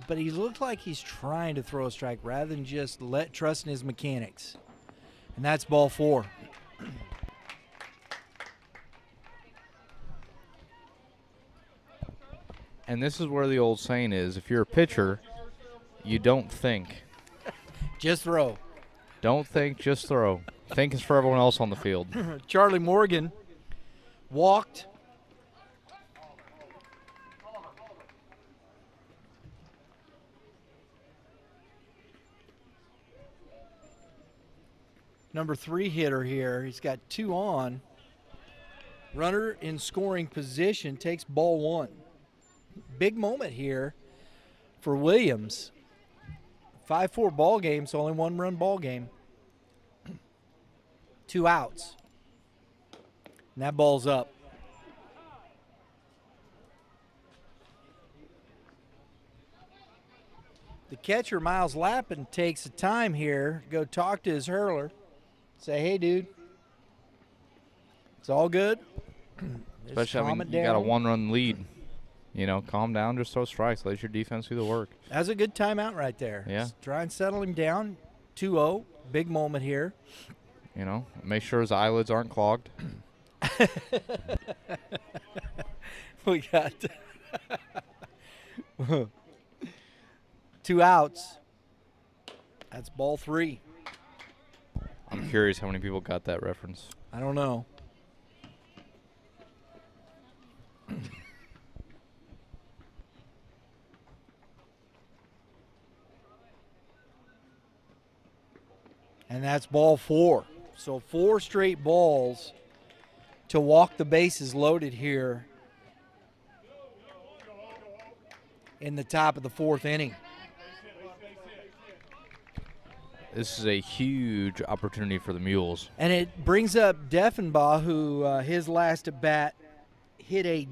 [SPEAKER 2] But he looked like he's trying to throw a strike rather than just trusting his mechanics. And that's ball 4.
[SPEAKER 1] And this is where the old saying is, if you're a pitcher, you don't think.
[SPEAKER 2] Just throw.
[SPEAKER 1] Don't think, just throw. Think is for everyone else on the field.
[SPEAKER 2] Charlie Morgan walked. Number 3 hitter here. He's got 2 on. Runner in scoring position takes ball 1. Big moment here for Williams. 5-4 ball game, so only 1-run ball game. 2 outs. And that ball's up. The catcher, Miles Lappin, takes the time here to go talk to his hurler. Say, hey, dude, it's all good.
[SPEAKER 1] Especially, I mean, you got a 1-run lead. You know, calm down, just throw strikes. Let your defense do the work.
[SPEAKER 2] That's a good timeout right there.
[SPEAKER 1] Yeah.
[SPEAKER 2] Just try and settle him down. 2-0, big moment here.
[SPEAKER 1] You know, make sure his eyelids aren't clogged.
[SPEAKER 2] We got 2 outs. That's ball 3.
[SPEAKER 1] I'm curious how many people got that reference.
[SPEAKER 2] I don't know. And that's ball 4. So 4 straight balls to walk the bases loaded here in the top of the 4th inning.
[SPEAKER 1] This is a huge opportunity for the Mules.
[SPEAKER 2] And it brings up Deffenbaugh, who his last at bat hit a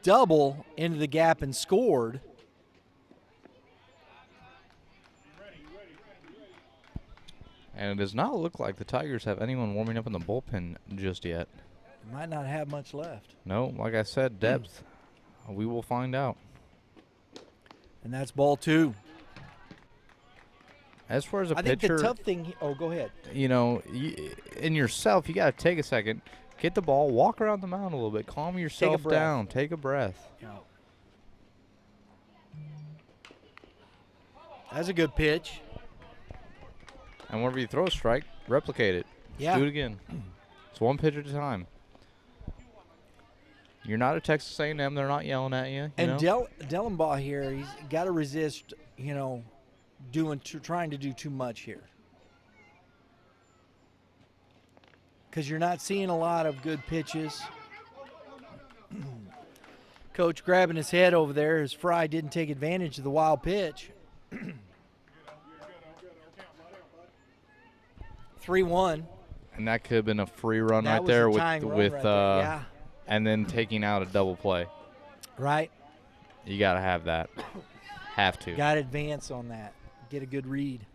[SPEAKER 2] double into the gap and scored.
[SPEAKER 1] And it does not look like the Tigers have anyone warming up in the bullpen just yet.
[SPEAKER 2] Might not have much left.
[SPEAKER 1] No, like I said, depth. We will find out.
[SPEAKER 2] And that's ball 2.
[SPEAKER 1] As far as a
[SPEAKER 2] I think
[SPEAKER 1] pitcher,
[SPEAKER 2] the tough thing. Oh, go ahead.
[SPEAKER 1] you know, in yourself, you got to take a second, get the ball, walk around the mound a little bit, calm yourself
[SPEAKER 2] breath.
[SPEAKER 1] down, take a breath.
[SPEAKER 2] Yeah. That's a good pitch.
[SPEAKER 1] And whenever you throw a strike, replicate it.
[SPEAKER 2] Yeah.
[SPEAKER 1] Do it again. It's one pitch at a time. You're not at Texas A&M. They're not yelling at you.
[SPEAKER 2] And
[SPEAKER 1] know?
[SPEAKER 2] Dellenbaugh here, he's got to resist, trying to do too much here. Because you're not seeing a lot of good pitches. Coach grabbing his head over there as Fry didn't take advantage of the wild pitch. 3-1.
[SPEAKER 1] And that could have been a free run
[SPEAKER 2] That
[SPEAKER 1] right
[SPEAKER 2] was
[SPEAKER 1] there
[SPEAKER 2] a
[SPEAKER 1] with
[SPEAKER 2] tying run right there. Yeah.
[SPEAKER 1] and then taking out a double play.
[SPEAKER 2] Right.
[SPEAKER 1] You got to have that. Have to.
[SPEAKER 2] Got to advance on that. Get a good read.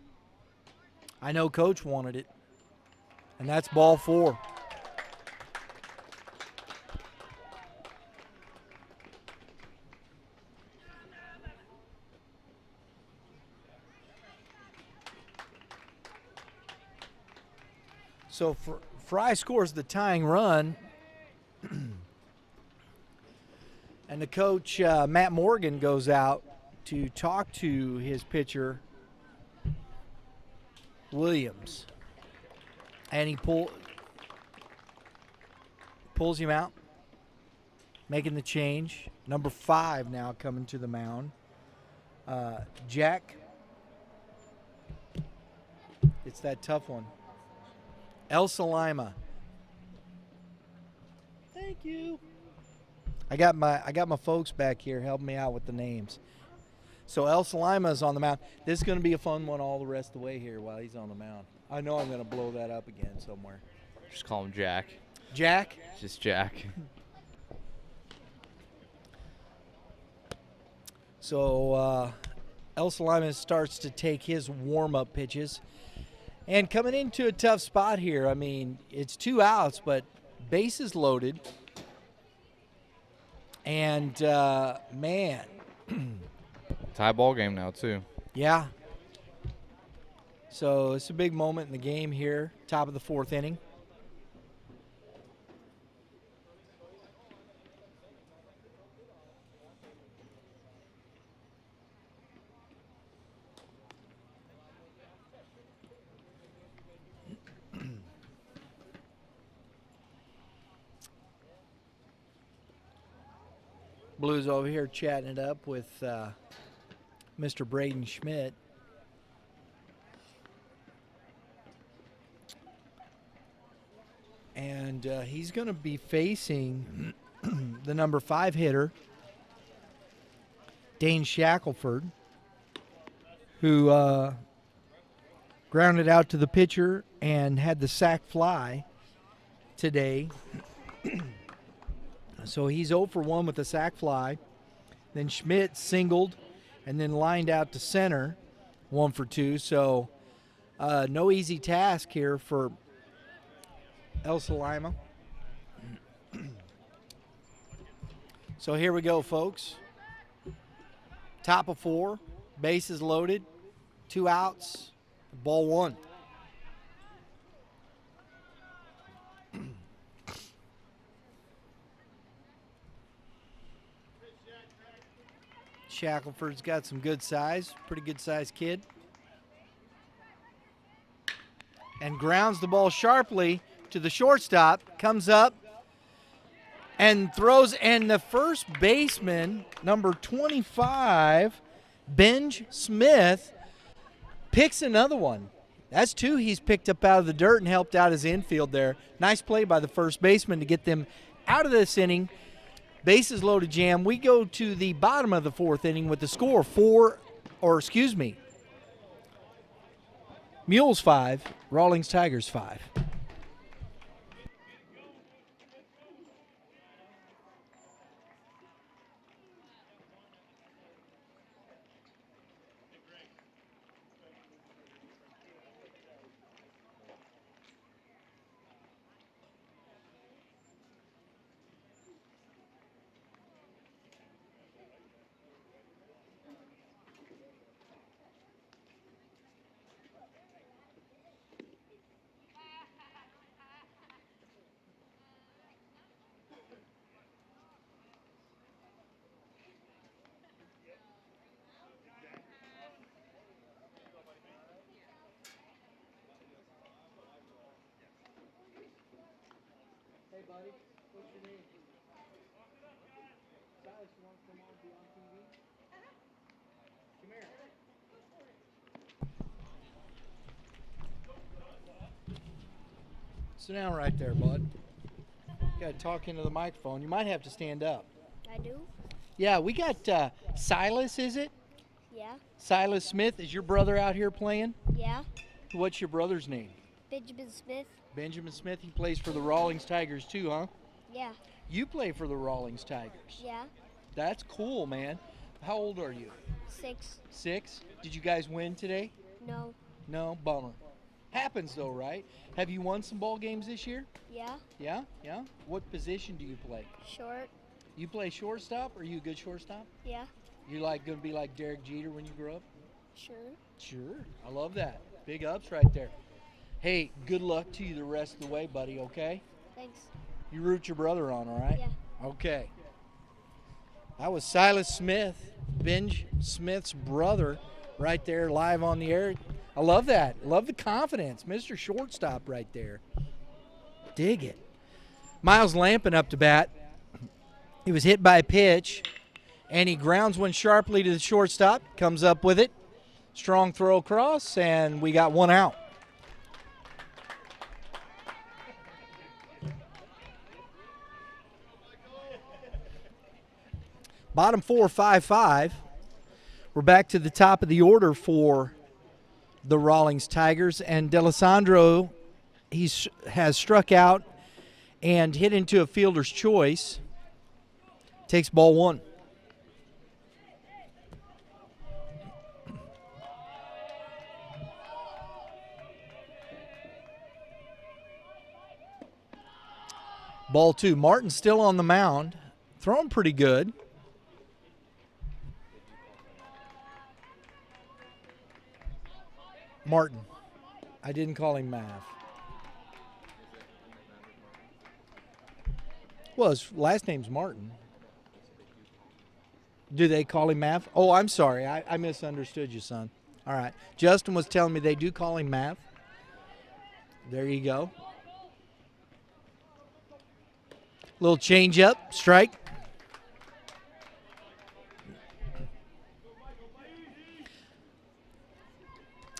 [SPEAKER 2] I know Coach wanted it. And that's ball 4. So Fry scores the tying run. And the coach, Matt Morgan, goes out to talk to his pitcher, Williams. And he pulls him out, making the change. Number 5 now coming to the mound. Jack. It's that tough one. El Salima. Thank you. I got my folks back here helping me out with the names. So El Salima is on the mound. This is going to be a fun one all the rest of the way here while he's on the mound. I know I'm going to blow that up again somewhere.
[SPEAKER 1] Just call him Jack.
[SPEAKER 2] Jack?
[SPEAKER 1] Just Jack.
[SPEAKER 2] So El Salima starts to take his warm-up pitches. And coming into a tough spot here. I mean, it's 2 outs, but bases loaded. And, man.
[SPEAKER 1] Tie ball game now, too.
[SPEAKER 2] Yeah. So it's a big moment in the game here, top of the 4th inning. Blues over here chatting it up with Mr. Braden Schmidt. And he's going to be facing the number 5 hitter, Dane Shackelford, who grounded out to the pitcher and had the sac fly today. So he's 0 for 1 with the sac fly. Then Schmidt singled and then lined out to center, 1 for 2. So no easy task here for El Salima. So here we go, folks. Top of 4, bases loaded, 2 outs, ball 1. Shackelford's got some good size, pretty good sized kid. And grounds the ball sharply to the shortstop, comes up and throws, and the first baseman, number 25, Benj Smith, picks another one. That's 2 he's picked up out of the dirt and helped out his infield there. Nice play by the first baseman to get them out of this inning. Bases loaded jam. We go to the bottom of the 4th inning with the score Mules 5, Rawlings Tigers 5. buddy? What's your name? Silas, you want to come on, be on TV? Come here. Sit down right there, bud. You got to talk into the microphone. You might have to stand up.
[SPEAKER 4] I do?
[SPEAKER 2] Yeah, we got Silas, is it?
[SPEAKER 4] Yeah.
[SPEAKER 2] Silas Smith. Is your brother out here playing?
[SPEAKER 4] Yeah.
[SPEAKER 2] What's your brother's name?
[SPEAKER 4] Benjamin Smith?
[SPEAKER 2] Benjamin Smith. He plays for the Rawlings Tigers too, huh?
[SPEAKER 4] Yeah.
[SPEAKER 2] You play for the Rawlings Tigers.
[SPEAKER 4] Yeah.
[SPEAKER 2] That's cool, man. How old are you?
[SPEAKER 4] 6.
[SPEAKER 2] 6? Did you guys win today?
[SPEAKER 4] No.
[SPEAKER 2] No? Bummer. Happens though, right? Have you won some ball games this year?
[SPEAKER 4] Yeah.
[SPEAKER 2] Yeah? Yeah? What position do you play?
[SPEAKER 4] Short?
[SPEAKER 2] You play shortstop? Are you a good shortstop?
[SPEAKER 4] Yeah.
[SPEAKER 2] You like going to be like Derek Jeter when you grow up?
[SPEAKER 4] Sure.
[SPEAKER 2] Sure. I love that. Big ups right there. Hey, good luck to you the rest of the way, buddy, okay?
[SPEAKER 4] Thanks.
[SPEAKER 2] You root your brother on, all right?
[SPEAKER 4] Yeah.
[SPEAKER 2] Okay. That was Silas Smith, Benj Smith's brother, right there live on the air. I love that. Love the confidence. Mr. Shortstop right there. Dig it. Miles Lampin up to bat. He was hit by a pitch, and he grounds one sharply to the shortstop, comes up with it. Strong throw across, and we got one out. Bottom 4, 5-5. We're back to the top of the order for the Rawlings Tigers, and D'Alessandro, has struck out and hit into a fielder's choice. Takes ball 1. Ball 2. Martin's still on the mound, throwing pretty good. Martin. I didn't call him Mav. Well, his last name's Martin. Do they call him Mav? Oh, I'm sorry. I misunderstood you, son. All right. Justin was telling me they do call him Mav. There you go. Little change up, strike.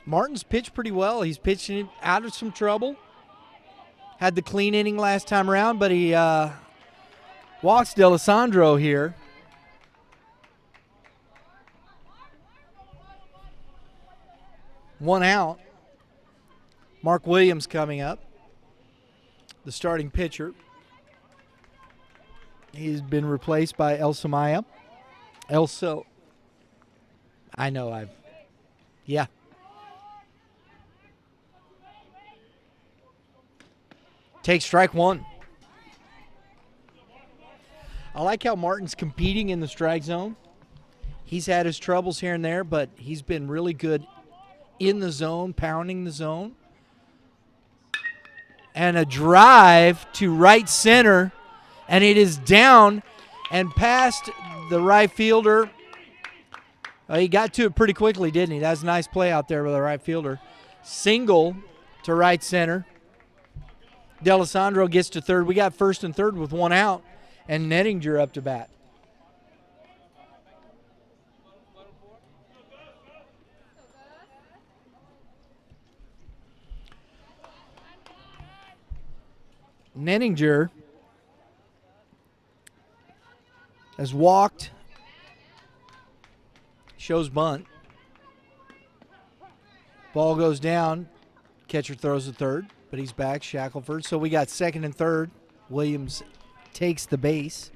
[SPEAKER 2] Martin's pitched pretty well. He's pitching out of some trouble. Had the clean inning last time around, but he walks D'Alessandro here. One out. Mark Williams coming up, the starting pitcher. He's been replaced by Elsamaya. Yeah. Take strike 1. I like how Martin's competing in the strike zone. He's had his troubles here and there, but he's been really good in the zone, pounding the zone. And a drive to right center, and it is down and past the right fielder. He got to it pretty quickly, didn't he? That was a nice play out there by the right fielder. Single to right center. D'Alessandro gets to third. We got first and third with one out, and Nettinger up to bat. Nettinger has walked, shows bunt. Ball goes down. Catcher throws to third, but he's back, Shackelford. So we got second and third. Williams takes the base.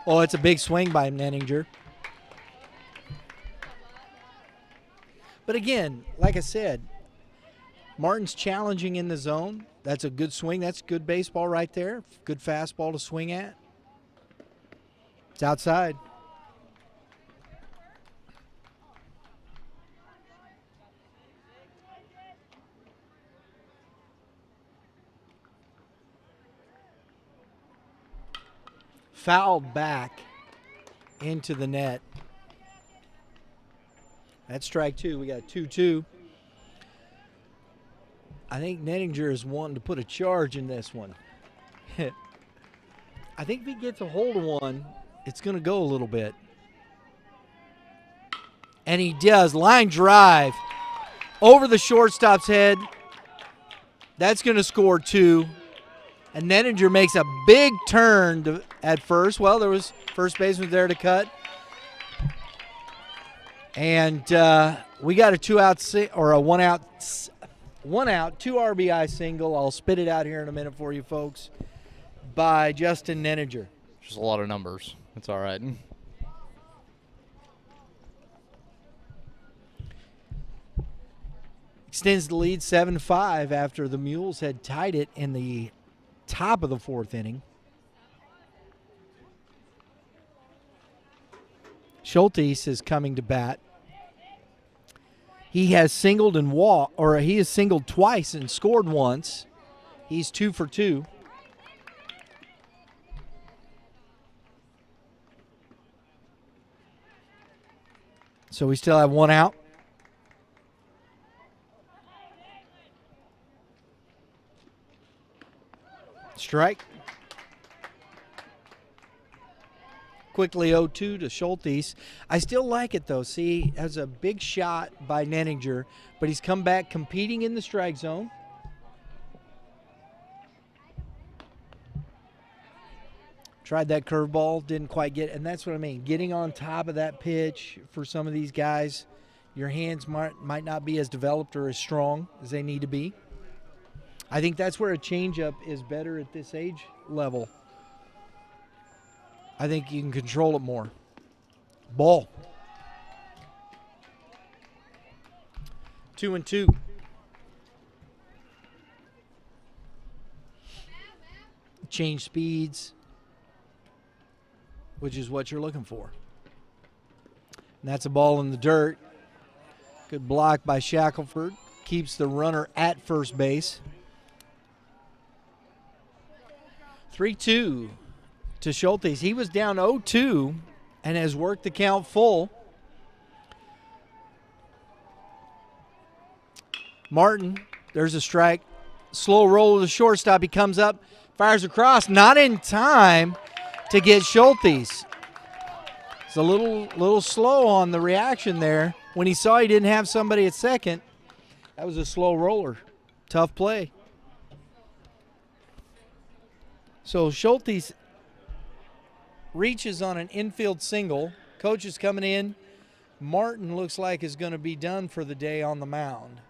[SPEAKER 2] Oh, it's a big swing by Nettinger. But again, like I said, Martin's challenging in the zone. That's a good swing. That's good baseball right there. Good fastball to swing at. It's outside. Fouled back into the net. That's strike two. We got 2-2. I think Nettinger is wanting to put a charge in this one. I think if he gets a hold of one, it's going to go a little bit. And he does. Line drive over the shortstop's head. That's going to score 2. And Nettinger makes a big turn at first. Well, there was first baseman there to cut. And we got a 2-out or a 1-out, 2 RBI single. I'll spit it out here in a minute for you folks by Justin Nettinger.
[SPEAKER 1] Just a lot of numbers. It's all right.
[SPEAKER 2] Extends the lead 7-5 after the Mules had tied it in the top of the 4th inning. Schultes is coming to bat. He has singled and he has singled twice and scored once. He's 2 for 2. So we still have 1 out. Strike. Quickly 0-2 to Schultes. I still like it, though. See, has a big shot by Nettinger, but he's come back competing in the strike zone. Tried that curveball, didn't quite get it, and that's what I mean. Getting on top of that pitch for some of these guys, your hands might not be as developed or as strong as they need to be. I think that's where a changeup is better at this age level. I think you can control it more. Ball. 2-2. Change speeds, which is what you're looking for. And that's a ball in the dirt. Good block by Shackelford. Keeps the runner at first base. 3-2 to Schultes. He was down 0-2 and has worked the count full. Martin, there's a strike. Slow roll to the shortstop. He comes up, fires across. Not in time to get Schultes. It's a little slow on the reaction there. When he saw he didn't have somebody at second, that was a slow roller. Tough play. So Schultes reaches on an infield single. Coach is coming in. Martin looks like is going to be done for the day on the mound.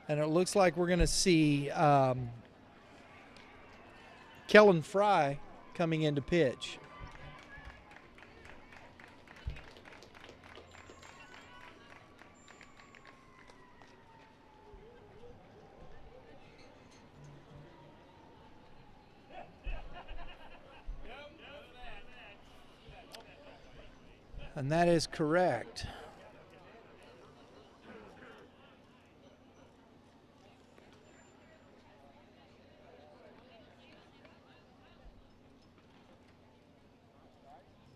[SPEAKER 2] And it looks like we're going to see Kellen Fry coming in to pitch. And that is correct.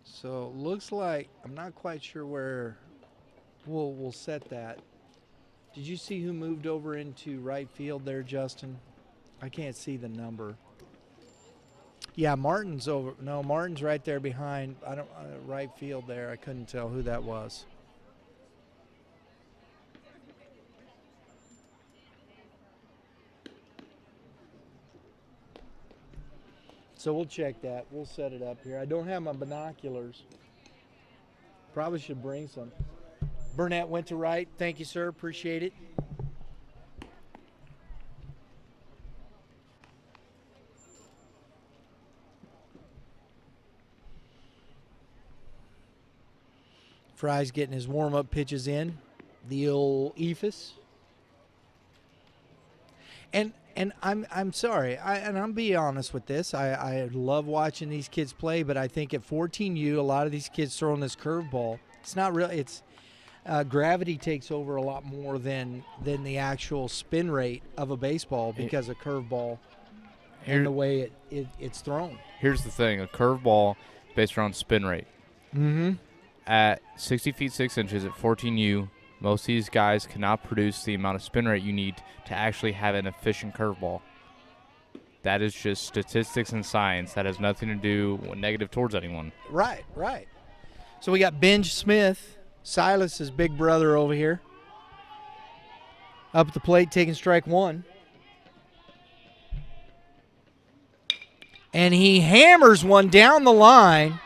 [SPEAKER 2] So looks like, I'm not quite sure where we'll set that. Did you see who moved over into right field there, Justin? I can't see the number. Yeah, Martin's over. No, Martin's right there behind. Right field there. I couldn't tell who that was. So we'll check that. We'll set it up here. I don't have my binoculars. Probably should bring some. Burnett went to right. Thank you, sir. Appreciate it. Fry's getting his warm-up pitches in. The old Ephus. And I'm sorry, and I'm being honest with this. I love watching these kids play, but I think at 14U, a lot of these kids throwing this curveball. It's not really. It's gravity takes over a lot more than the actual spin rate of a baseball because of curveball. in the way it's thrown.
[SPEAKER 1] Here's the thing: a curveball based around spin rate.
[SPEAKER 2] Mm-hmm.
[SPEAKER 1] At 60 feet 6 inches at 14U, most of these guys cannot produce the amount of spin rate you need to actually have an efficient curveball. That is just statistics and science. That has nothing to do with negative towards anyone.
[SPEAKER 2] Right. So we got Benj Smith, Silas's big brother over here, up at the plate taking strike one. And he hammers one down the line,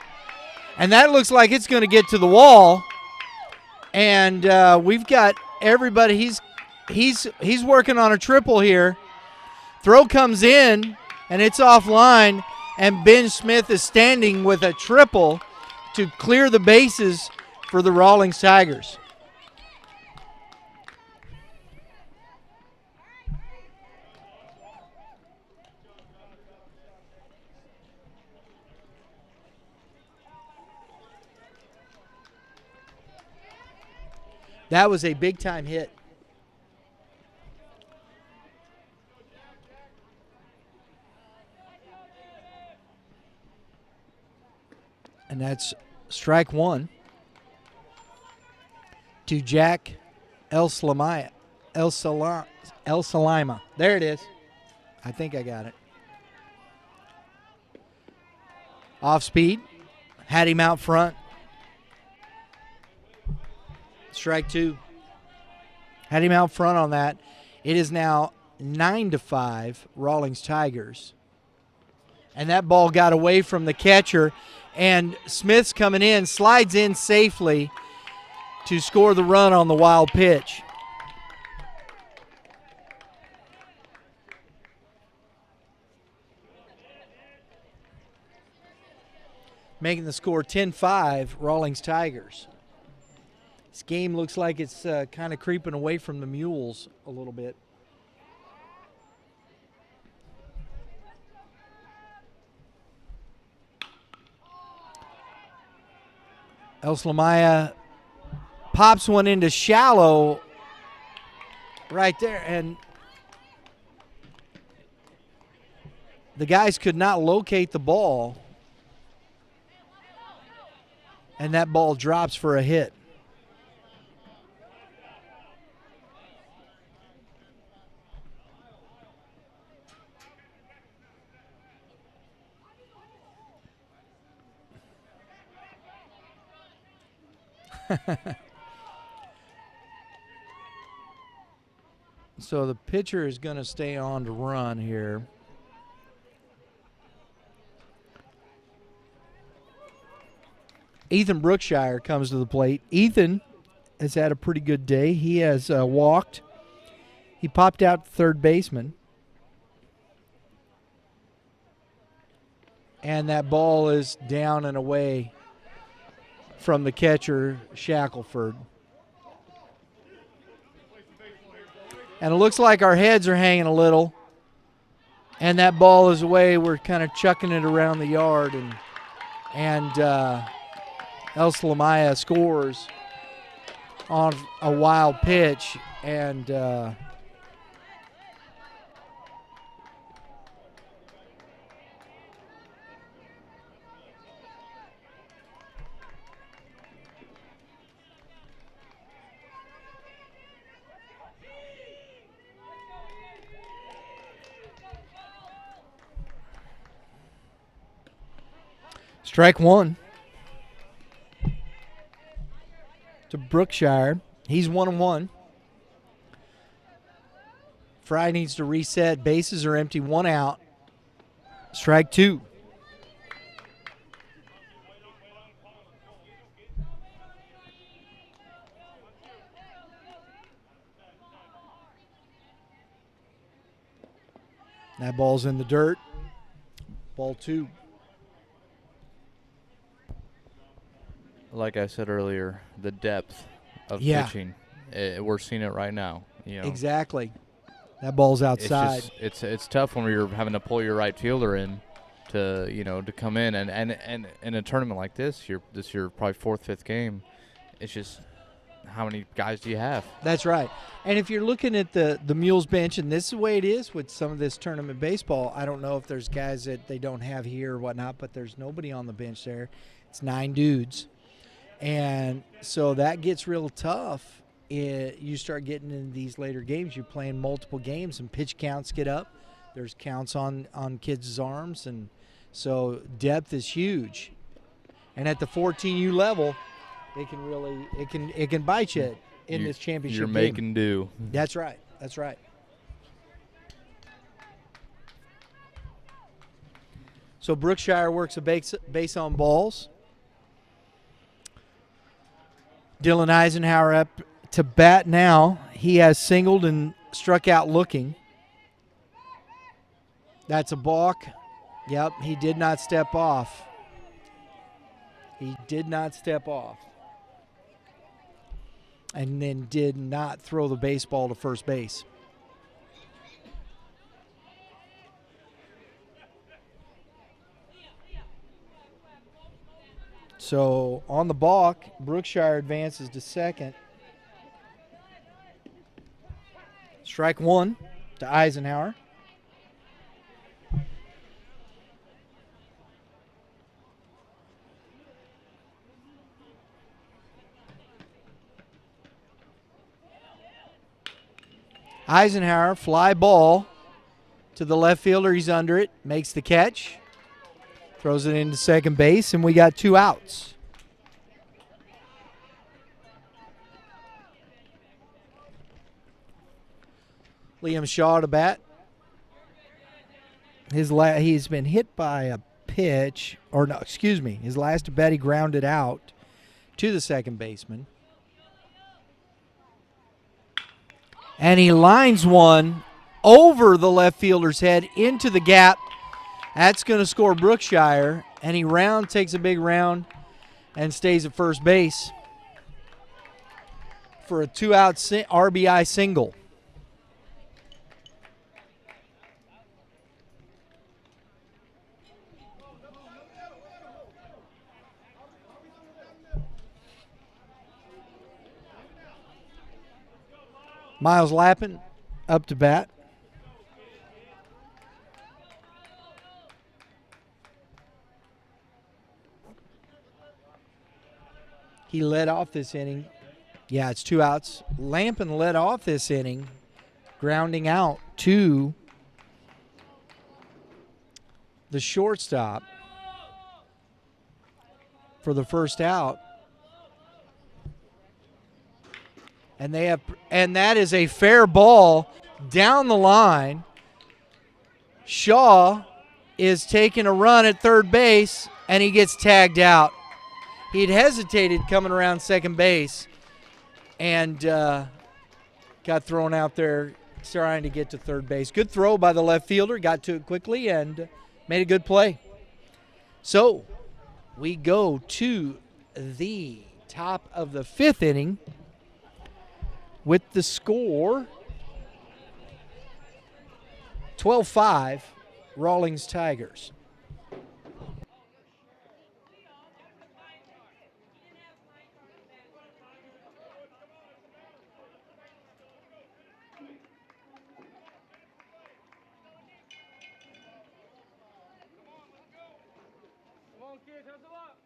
[SPEAKER 2] and that looks like it's going to get to the wall. And we've got everybody. He's working on a triple here. Throw comes in, and it's offline, and Ben Smith is standing with a triple to clear the bases for the Rawlings Tigers. That was a big-time hit. And that's strike one to Jack El Salima. There it is. I think I got it. Off speed. Had him out front. Strike two. Had him out front on that. It is now 9-5 Rawlings Tigers. And that ball got away from the catcher. And Smith's coming in, slides in safely to score the run on the wild pitch. Making the score 10-5, Rawlings Tigers. This game looks like it's kind of creeping away from the Mules a little bit. El Slamaya pops one into shallow right there, and the guys could not locate the ball, and that ball drops for a hit. So the pitcher is going to stay on to run here. Ethan Brookshire comes to the plate. Ethan has had a pretty good day. He has walked. He popped out third baseman. And that ball is down and away from the catcher, Shackelford. And it looks like our heads are hanging a little. And that ball is away. We're kind of chucking it around the yard. And El Slamaya scores on a wild pitch. And strike one to Brookshire. He's 1-1. Fry needs to reset. Bases are empty. One out. Strike two. That ball's in the dirt. Ball two.
[SPEAKER 1] Like I said earlier, the depth of
[SPEAKER 2] Yeah.
[SPEAKER 1] pitching, we're seeing it right now. You know,
[SPEAKER 2] Exactly. That ball's outside.
[SPEAKER 1] It's tough when you're having to pull your right fielder in to come in and in a tournament like this, your probably fourth, fifth game. It's just how many guys do you have?
[SPEAKER 2] That's right. And if you're looking at the Mules bench, and this is the way it is with some of this tournament baseball, I don't know if there's guys that they don't have here or whatnot, but there's nobody on the bench there. It's 9 dudes. And so that gets real tough. You start getting into these later games. You're playing multiple games, and pitch counts get up. There's counts on kids' arms, and so depth is huge. And at the 14U level, it can bite you in this championship
[SPEAKER 1] You're
[SPEAKER 2] game.
[SPEAKER 1] making do.
[SPEAKER 2] That's right. That's right. So Brookshire works a base on balls. Dylan Eisenhower up to bat now. He has singled and struck out looking. That's a balk. Yep, he did not step off. He did not step off. And then did not throw the baseball to first base. So on the balk, Brookshire advances to second. Strike 1 to Eisenhower. Eisenhower, fly ball to the left fielder. He's under it, makes the catch, throws it into second base, and we got 2 outs. Liam Shaw to bat. He's been hit by a pitch, or no, excuse me, his last at bat he grounded out to the second baseman. And he lines one over the left fielder's head into the gap. That's going to score Brookshire. And he takes a big round and stays at first base for a 2-out RBI single. Miles Lappin up to bat. He led off this inning. Yeah, it's 2 outs. Lampin led off this inning, grounding out to the shortstop for the first out. And that is a fair ball down the line. Shaw is taking a run at third base, and he gets tagged out. He'd hesitated coming around second base and got thrown out there trying to get to third base. Good throw by the left fielder, got to it quickly and made a good play. So we go to the top of the 5th inning with the score 12-5, Rawlings Tigers.
[SPEAKER 3] Come on, kids, hustle up.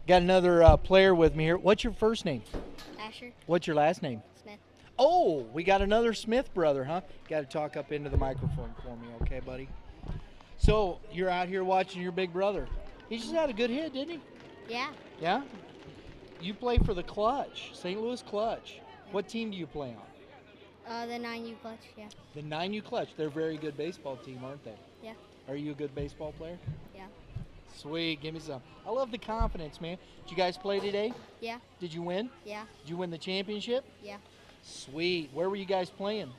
[SPEAKER 2] Got another player with me here. What's your first name?
[SPEAKER 4] Asher
[SPEAKER 2] What's your last name?
[SPEAKER 4] Smith.
[SPEAKER 2] Oh, we got another Smith brother, huh? Got to talk up into the microphone for me, okay, buddy? So you're out here watching your big brother. He just had a good hit, didn't he?
[SPEAKER 4] Yeah.
[SPEAKER 2] Yeah? You play for the Clutch, St. Louis Clutch. What team do you play on?
[SPEAKER 4] The 9U clutch, yeah.
[SPEAKER 2] The 9U Clutch. They're a very good baseball team, aren't they?
[SPEAKER 4] Yeah.
[SPEAKER 2] Are you a good baseball player?
[SPEAKER 4] Yeah.
[SPEAKER 2] Sweet, give me some. I love the confidence, man. Did you guys play today?
[SPEAKER 4] Yeah.
[SPEAKER 2] Did you win?
[SPEAKER 4] Yeah.
[SPEAKER 2] Did you win the championship?
[SPEAKER 4] Yeah.
[SPEAKER 2] Sweet. Where were you guys playing?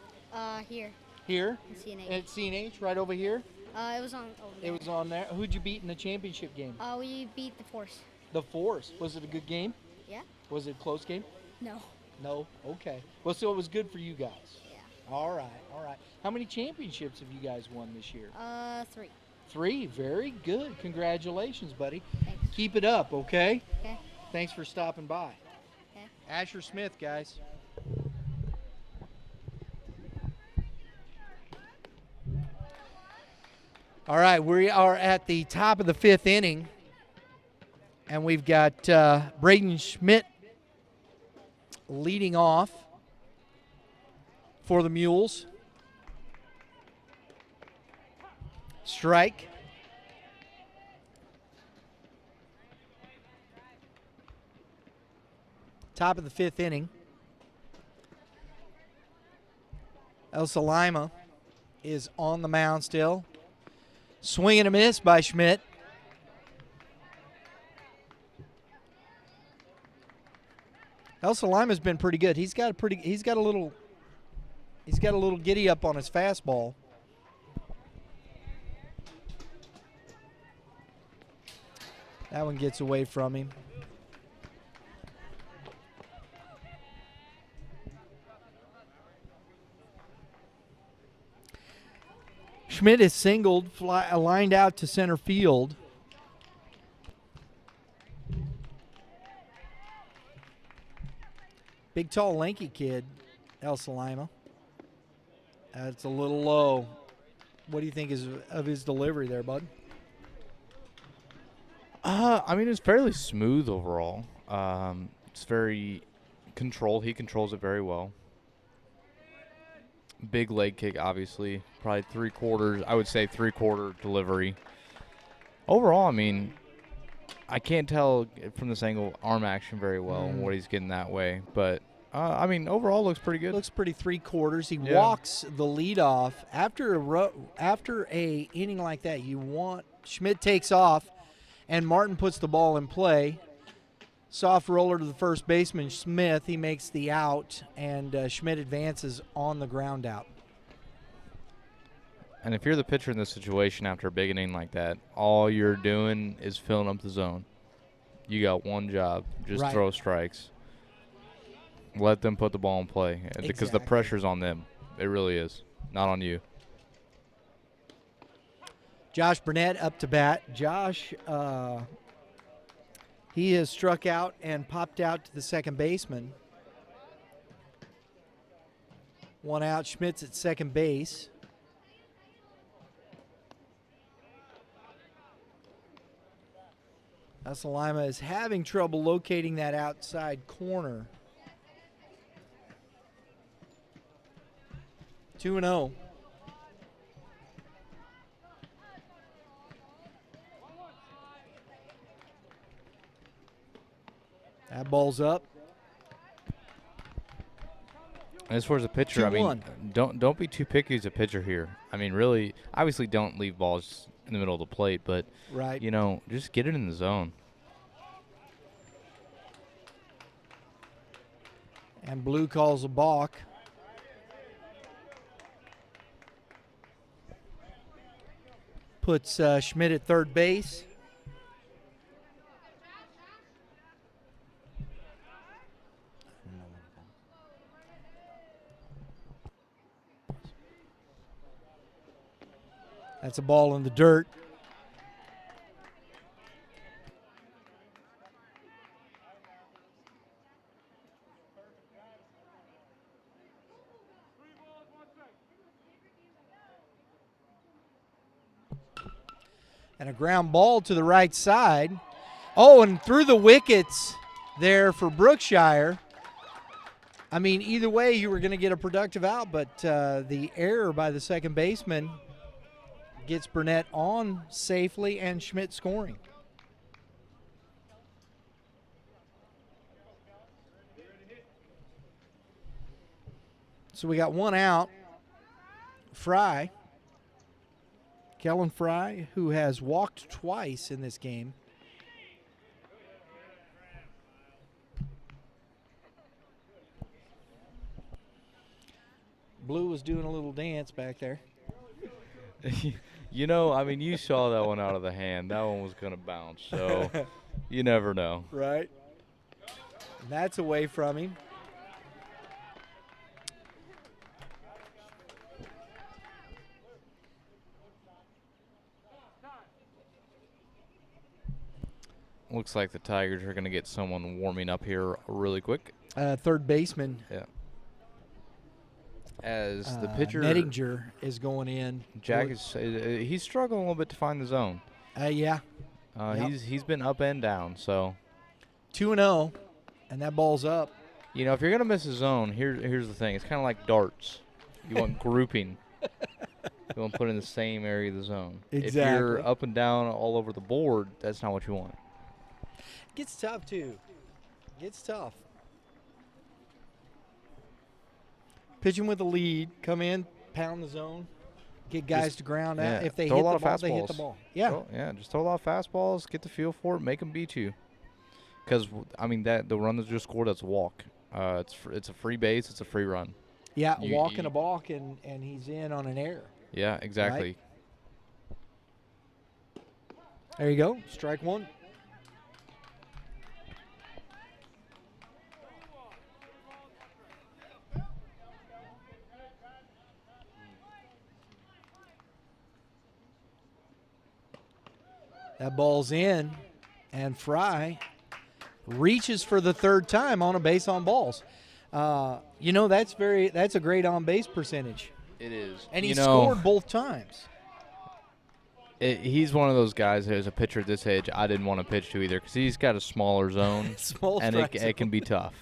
[SPEAKER 4] Here
[SPEAKER 2] Here?
[SPEAKER 4] in CNA.
[SPEAKER 2] At CNH, right over here?
[SPEAKER 4] It was on over there.
[SPEAKER 2] It was on there. Who'd you beat in the championship game?
[SPEAKER 4] We beat the Force.
[SPEAKER 2] The Force. Was it a good game?
[SPEAKER 4] Yeah.
[SPEAKER 2] Was it a close game?
[SPEAKER 4] No.
[SPEAKER 2] No? Okay. Well, so it was good for you guys.
[SPEAKER 4] Yeah.
[SPEAKER 2] All right, all right. How many championships have you guys won this year?
[SPEAKER 4] 3.
[SPEAKER 2] 3. Very good. Congratulations, buddy.
[SPEAKER 4] Thanks.
[SPEAKER 2] Keep it up, okay?
[SPEAKER 4] Okay.
[SPEAKER 2] Thanks for stopping by.
[SPEAKER 4] Okay.
[SPEAKER 2] Asher Smith, guys. All right, we are at the top of the 5th inning, and we've got Braden Schmidt leading off for the Mules. Strike. Top of the 5th inning. El Salima is on the mound still. Swing and a miss by Schmidt. El Salima's been pretty good. He's got a little giddy up on his fastball. That one gets away from him. Schmidt is singled, lined out to center field. Big, tall, lanky kid, El Salima. That's a little low. What do you think of his delivery there, bud?
[SPEAKER 1] I mean, it's fairly smooth overall. It's very controlled. He controls it very well. Big leg kick, obviously. Probably 3/4. I would say 3/4 delivery. Overall, I mean, I can't tell from this angle arm action very well and what he's getting that way. But, I mean, overall looks pretty good.
[SPEAKER 2] Looks pretty 3/4. He
[SPEAKER 1] Yeah.
[SPEAKER 2] walks the leadoff. After a inning like that, you want Schmidt takes off, and Martin puts the ball in play. Soft roller to the first baseman, Smith. He makes the out, and Schmidt advances on the ground out.
[SPEAKER 1] And if you're the pitcher in this situation after a big inning like that, all you're doing is filling up the zone. You got one job. Just
[SPEAKER 2] Right.
[SPEAKER 1] throw strikes. Let them put the ball in play because the
[SPEAKER 2] Exactly.
[SPEAKER 1] pressure's on them. It really is. Not on you.
[SPEAKER 2] Josh Burnett up to bat. Josh, he has struck out and popped out to the second baseman. One out. Schmidt's at second base. Salima is having trouble locating that outside corner. 2-0. That ball's up.
[SPEAKER 1] As far as a pitcher, I mean,
[SPEAKER 2] 2-1.
[SPEAKER 1] don't be too picky as a pitcher here. I mean, really, obviously don't leave balls in the middle of the plate, but,
[SPEAKER 2] Right.
[SPEAKER 1] you know, just get it in the zone.
[SPEAKER 2] And Blue calls a balk. Puts Schmidt at third base. That's a ball in the dirt. And a ground ball to the right side. Oh, and through the wickets there for Brookshire. I mean, either way, you were going to get a productive out, but the error by the second baseman gets Burnett on safely and Schmidt scoring. So we got one out. Fry Kellen Fry, who has walked twice in this game. Blue was doing a little dance back there.
[SPEAKER 1] You know, I mean, you saw that one out of the hand. That one was going to bounce, so you never know.
[SPEAKER 2] Right. And that's away from him.
[SPEAKER 1] Looks like the Tigers are going to get someone warming up here really quick.
[SPEAKER 2] Third baseman.
[SPEAKER 1] Yeah. As the pitcher,
[SPEAKER 2] Nettinger is going in.
[SPEAKER 1] Jack he's struggling a little bit to find the zone.
[SPEAKER 2] Yeah. Yep.
[SPEAKER 1] He's been up and down. So
[SPEAKER 2] 2-0, and that ball's up.
[SPEAKER 1] you know, if you're gonna miss a zone, here's the thing. It's kind of like darts. You want grouping. You want to put in the same area of the zone.
[SPEAKER 2] Exactly.
[SPEAKER 1] If you're up and down all over the board, that's not what you want.
[SPEAKER 2] Gets tough too. Gets tough. Pitching with a lead, come in, pound the zone, get guys
[SPEAKER 1] Just-
[SPEAKER 2] to ground out.
[SPEAKER 1] yeah,
[SPEAKER 2] If they
[SPEAKER 1] throw
[SPEAKER 2] hit
[SPEAKER 1] a lot
[SPEAKER 2] the
[SPEAKER 1] of
[SPEAKER 2] ball, they hit the
[SPEAKER 1] fastballs.
[SPEAKER 2] ball. Yeah.
[SPEAKER 1] Yeah, just throw a lot of fastballs, get the feel for it, make them beat you. Because, I mean, the run that just scored, that's a walk. It's a free base, it's a free run.
[SPEAKER 2] Yeah,
[SPEAKER 1] You-
[SPEAKER 2] walking
[SPEAKER 1] you-
[SPEAKER 2] a balk, and he's in on an error.
[SPEAKER 1] Yeah, exactly.
[SPEAKER 2] There you go. Strike one. That ball's in, and Fry reaches for the third time on a base on balls. You know, that's a great on base percentage,
[SPEAKER 1] It is.
[SPEAKER 2] and he
[SPEAKER 1] You know,
[SPEAKER 2] scored both times.
[SPEAKER 1] he's one of those guys as a pitcher at this age I didn't want to pitch to either because he's got a smaller zone,
[SPEAKER 2] Small
[SPEAKER 1] and
[SPEAKER 2] strike
[SPEAKER 1] it can be tough.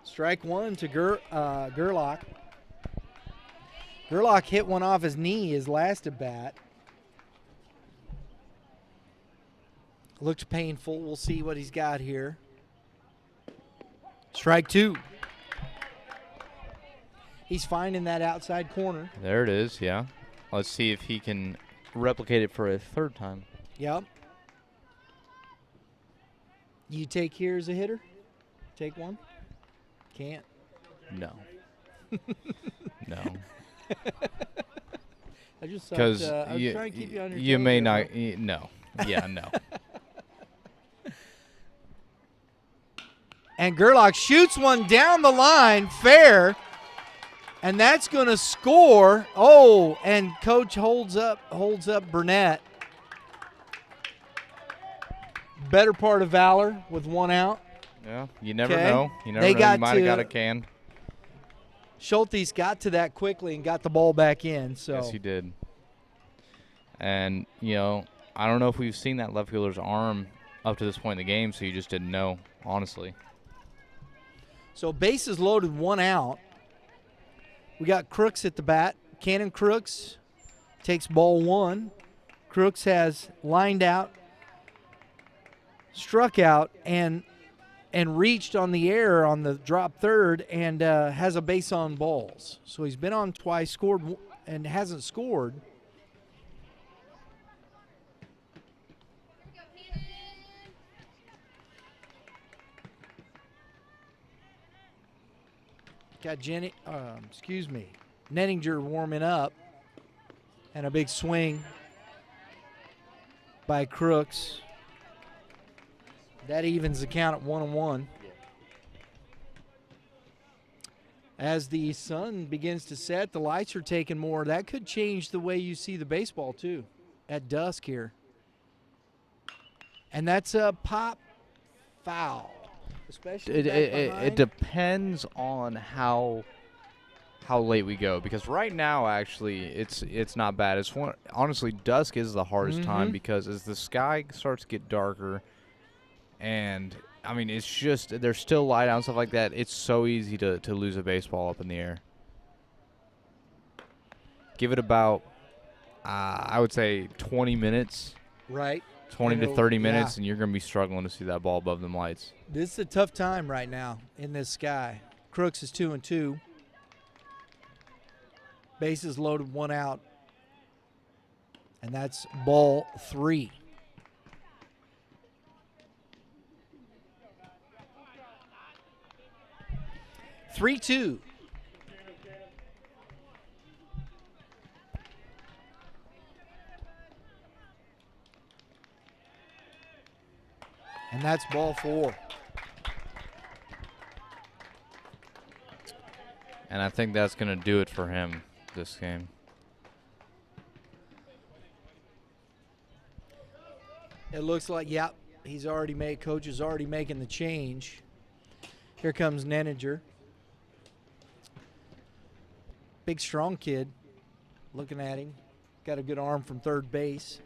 [SPEAKER 2] Strike one to Gerlach. Gerlach hit one off his knee his last at bat. Looked painful. We'll see what he's got here. Strike two. He's finding that outside corner.
[SPEAKER 1] There it is, yeah. Let's see if he can replicate it for a third time.
[SPEAKER 2] Yep. You take here as a hitter? Take one? Can't.
[SPEAKER 1] No. No.
[SPEAKER 2] I just thought,
[SPEAKER 1] Because
[SPEAKER 2] I was trying to keep you on your
[SPEAKER 1] you
[SPEAKER 2] toes
[SPEAKER 1] may
[SPEAKER 2] there,
[SPEAKER 1] not.
[SPEAKER 2] bud.
[SPEAKER 1] No. Yeah, no.
[SPEAKER 2] And Gerlach shoots one down the line, fair, and that's going to score. Oh, and coach holds up Burnett. Better part of valor with one out.
[SPEAKER 1] Yeah, you never
[SPEAKER 2] Okay.
[SPEAKER 1] know. You never
[SPEAKER 2] They
[SPEAKER 1] know.
[SPEAKER 2] got
[SPEAKER 1] You might have got
[SPEAKER 2] to-
[SPEAKER 1] a can.
[SPEAKER 2] Schultes got to that quickly and got the ball back in. So
[SPEAKER 1] Yes, he did. And, you know, I don't know if we've seen that left fielder's arm up to this point in the game, so you just didn't know, honestly.
[SPEAKER 2] So bases loaded, one out. We got Crooks at the bat. Cannon Crooks takes ball one. Crooks has lined out, struck out, and reached on the air on the drop third and has a base on balls. So he's been on twice, scored and hasn't scored. Got Nettinger warming up, and a big swing by Crooks. That evens the count at 1-1. As the sun begins to set, the lights are taking more. That could change the way you see the baseball too at dusk here. And that's a pop foul. Especially back
[SPEAKER 1] It
[SPEAKER 2] behind.
[SPEAKER 1] depends on how late we go, because right now actually it's not bad. Honestly, dusk is the hardest time because as the sky starts to get darker, and I mean it's just there's still light out and stuff like that. It's so easy to lose a baseball up in the air. Give it about I would say 20 minutes,
[SPEAKER 2] Right.
[SPEAKER 1] 20 to
[SPEAKER 2] It'll-
[SPEAKER 1] 30
[SPEAKER 2] yeah.
[SPEAKER 1] minutes, and you're gonna be struggling to see that ball above them lights.
[SPEAKER 2] This is a tough time right now in this sky. Crooks is 2-2. Bases loaded, one out. And that's ball 3. Three-two. And that's ball 4.
[SPEAKER 1] And I think that's going to do it for him this game.
[SPEAKER 2] It looks like, yep, coach is already making the change. Here comes Neninger. Big, strong kid. Looking at him. Got a good arm from third base.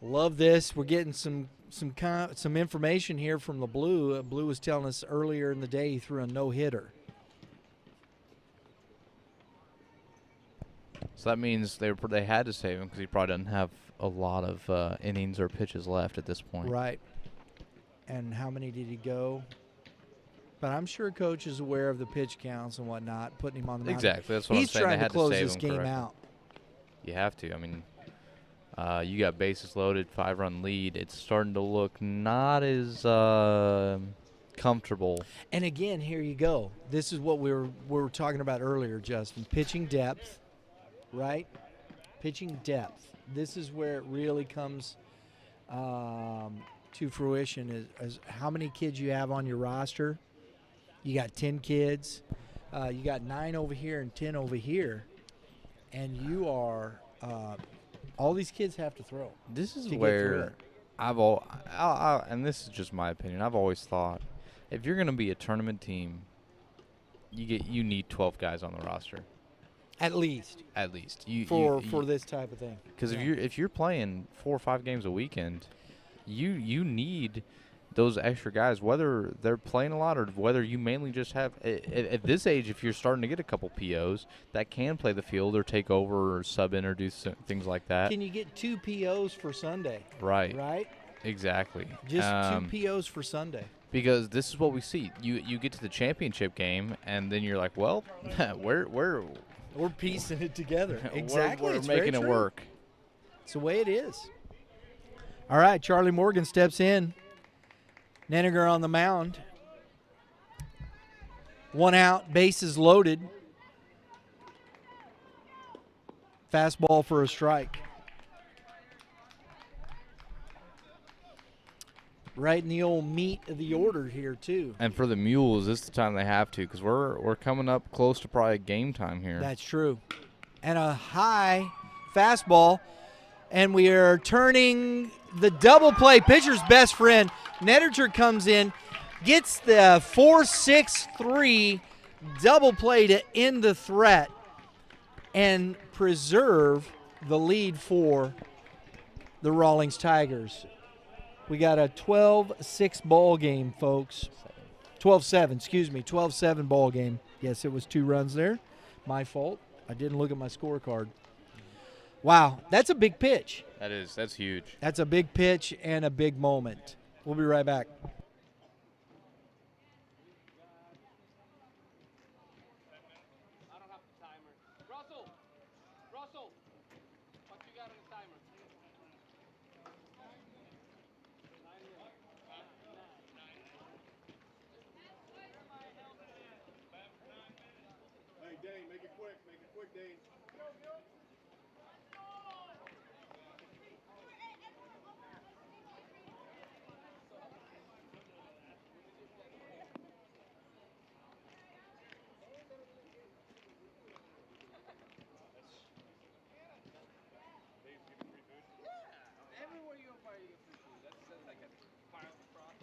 [SPEAKER 2] Love this. We're getting some information here from the Blue. Blue was telling us earlier in the day he threw a no-hitter.
[SPEAKER 1] So that means they had to save him because he probably doesn't have a lot of innings or pitches left at this point.
[SPEAKER 2] Right. And how many did he go? But I'm sure coach is aware of the pitch counts and whatnot, putting him on the mound.
[SPEAKER 1] Exactly. That's what I'm saying.
[SPEAKER 2] He's trying
[SPEAKER 1] They
[SPEAKER 2] to
[SPEAKER 1] had
[SPEAKER 2] close
[SPEAKER 1] to save
[SPEAKER 2] this
[SPEAKER 1] him
[SPEAKER 2] game
[SPEAKER 1] correctly.
[SPEAKER 2] out.
[SPEAKER 1] You have to. I mean, you got bases loaded, 5-run lead. It's starting to look not as comfortable.
[SPEAKER 2] And again, here you go. This is what we were talking about earlier, Justin. Pitching depth, right? Pitching depth. This is where it really comes to fruition is how many kids you have on your roster. You got 10 kids. You got 9 over here and 10 over here. And you are all these kids have to throw.
[SPEAKER 1] This is
[SPEAKER 2] to get through
[SPEAKER 1] where
[SPEAKER 2] it.
[SPEAKER 1] and this is just my opinion. I've always thought if you're going to be a tournament team, you need 12 guys on the roster.
[SPEAKER 2] At least.
[SPEAKER 1] At least.
[SPEAKER 2] For this type of thing.
[SPEAKER 1] Because if you're playing 4 or 5 games a weekend, you need those extra guys, whether they're playing a lot or whether you mainly just have at this age, if you're starting to get a couple POs that can play the field or take over or sub in or do things like that.
[SPEAKER 2] Can you get 2 POs for Sunday?
[SPEAKER 1] Right.
[SPEAKER 2] Right?
[SPEAKER 1] Exactly.
[SPEAKER 2] Just 2 POs for Sunday.
[SPEAKER 1] Because this is what we see. You get to the championship game and then you're like, well, we're
[SPEAKER 2] piecing it together. Exactly.
[SPEAKER 1] We're
[SPEAKER 2] It's
[SPEAKER 1] making
[SPEAKER 2] very
[SPEAKER 1] it
[SPEAKER 2] true.
[SPEAKER 1] work.
[SPEAKER 2] It's the way it is. All right, Charlie Morgan steps in. Neninger on the mound. 1 out, bases loaded. Fastball for a strike. Right in the old meat of the order here, too.
[SPEAKER 1] And for the Mules, this is the time they have to because we're coming up close to probably game time here.
[SPEAKER 2] That's true. And a high fastball. And we are turning the double play. Pitcher's best friend. Neninger comes in, gets the 4-6-3 double play to end the threat and preserve the lead for the Rawlings Tigers. We got a 12-6 ball game, folks. 12-7, 12-7 ball game. Yes, it was 2 runs there. My fault. I didn't look at my scorecard. Wow, that's a big pitch.
[SPEAKER 1] That's huge.
[SPEAKER 2] That's a big pitch and a big moment. We'll be right back.
[SPEAKER 3] I don't have the timer. Russell, what you got on the timer?
[SPEAKER 5] Hey, Dane, make it quick, Dane.
[SPEAKER 3] Everywhere you go, you get free food. That's like a part of the process.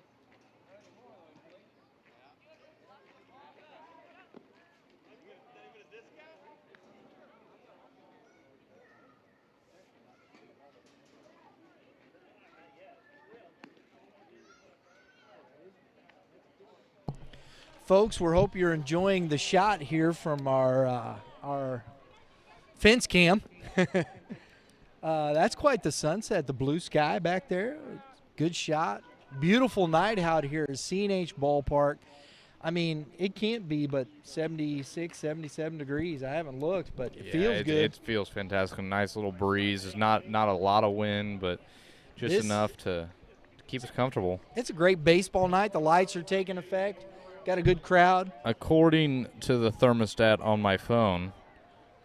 [SPEAKER 2] Folks, we hope you're enjoying the shot here from our fence cam. That's quite the sunset, the blue sky back there. Good shot. Beautiful night out here at C&H Ballpark. I mean, it can't be but 76, 77 degrees. I haven't looked, but it feels good.
[SPEAKER 1] It feels fantastic. A nice little breeze. It's not a lot of wind, but just enough to keep us comfortable.
[SPEAKER 2] It's a great baseball night. The lights are taking effect. Got a good crowd.
[SPEAKER 1] According to the thermostat on my phone,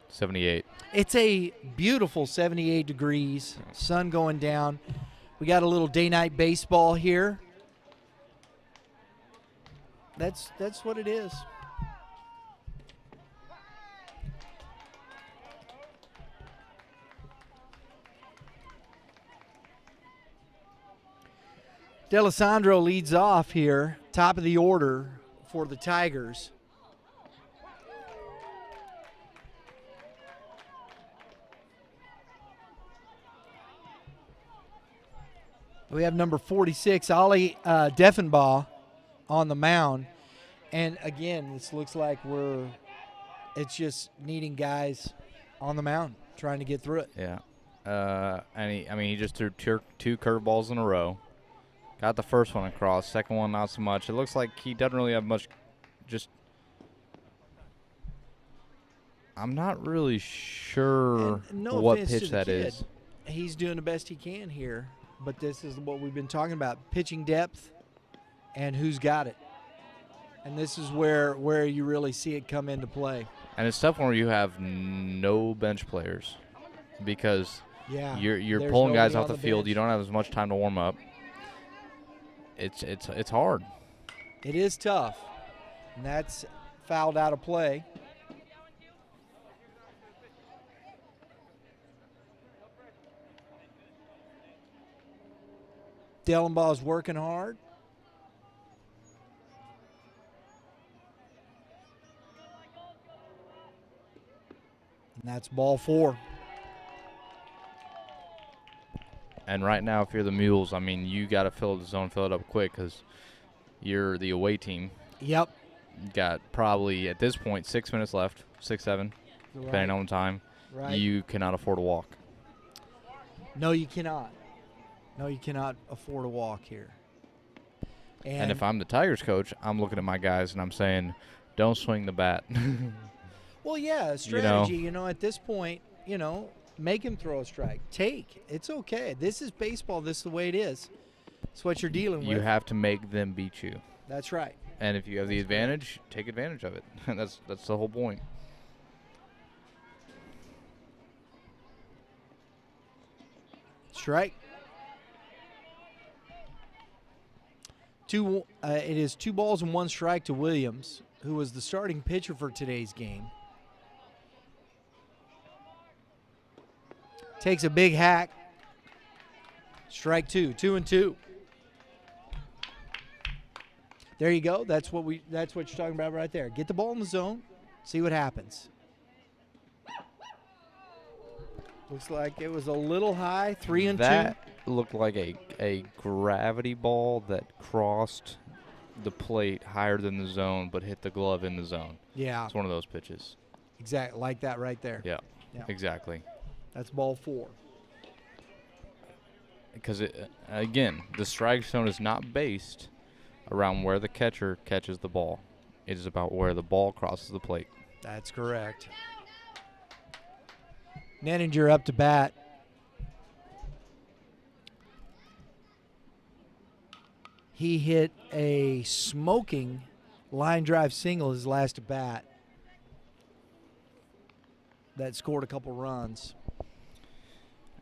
[SPEAKER 1] 78.
[SPEAKER 2] It's a beautiful 78 degrees, sun going down. We got a little day-night baseball here. That's what it is. D'Alessandro leads off here, top of the order for the Tigers. We have number 46, Ollie Deffenbaugh, on the mound. And again, this looks like it's just needing guys on the mound trying to get through it.
[SPEAKER 1] Yeah. And he just threw two curveballs in a row. Got the first one across, second one not so much. It looks like he doesn't really have much. I'm not really sure what pitch that is.
[SPEAKER 2] He's doing the best he can here, but this is what we've been talking about: pitching depth and who's got it. And this is where you really see it come into play.
[SPEAKER 1] And it's tough when you have no bench players because you're pulling guys off the field. You don't have as much time to warm up. It's hard.
[SPEAKER 2] It is tough, and that's fouled out of play. Dellenbaugh's working hard. And that's ball 4.
[SPEAKER 1] And right now, if you're the Mules, I mean, you got to fill the zone, fill it up quick because you're the away team.
[SPEAKER 2] Yep.
[SPEAKER 1] You got probably, at this point, 6 minutes left, 6, 7, depending on the time.
[SPEAKER 2] Right.
[SPEAKER 1] You cannot afford to walk.
[SPEAKER 2] No, you cannot. No, you cannot afford to walk here.
[SPEAKER 1] And if I'm the Tigers coach, I'm looking at my guys and I'm saying, don't swing the bat.
[SPEAKER 2] Well, yeah, strategy, at this point, make him throw a strike. It's okay. This is baseball. This is the way it is. It's what you're dealing with.
[SPEAKER 1] You have to make them beat you.
[SPEAKER 2] That's right.
[SPEAKER 1] And if you have the advantage, take advantage of it. That's the whole point.
[SPEAKER 2] Strike. It is 2 balls and 1 strike to Williams, who was the starting pitcher for today's game. Takes a big hack. Strike 2, 2-2. There you go. That's what you're talking about right there. Get the ball in the zone, see what happens. Looks like it was a little high, 3-2.
[SPEAKER 1] That looked like a gravity ball that crossed the plate higher than the zone but hit the glove in the zone.
[SPEAKER 2] Yeah.
[SPEAKER 1] It's one of those pitches.
[SPEAKER 2] Exactly, like that right there.
[SPEAKER 1] Yeah. Exactly.
[SPEAKER 2] That's ball 4.
[SPEAKER 1] Because, again, the strike zone is not based around where the catcher catches the ball. It is about where the ball crosses the plate.
[SPEAKER 2] That's correct. Nenninger up to bat. He hit a smoking line drive single his last at bat that scored a couple runs.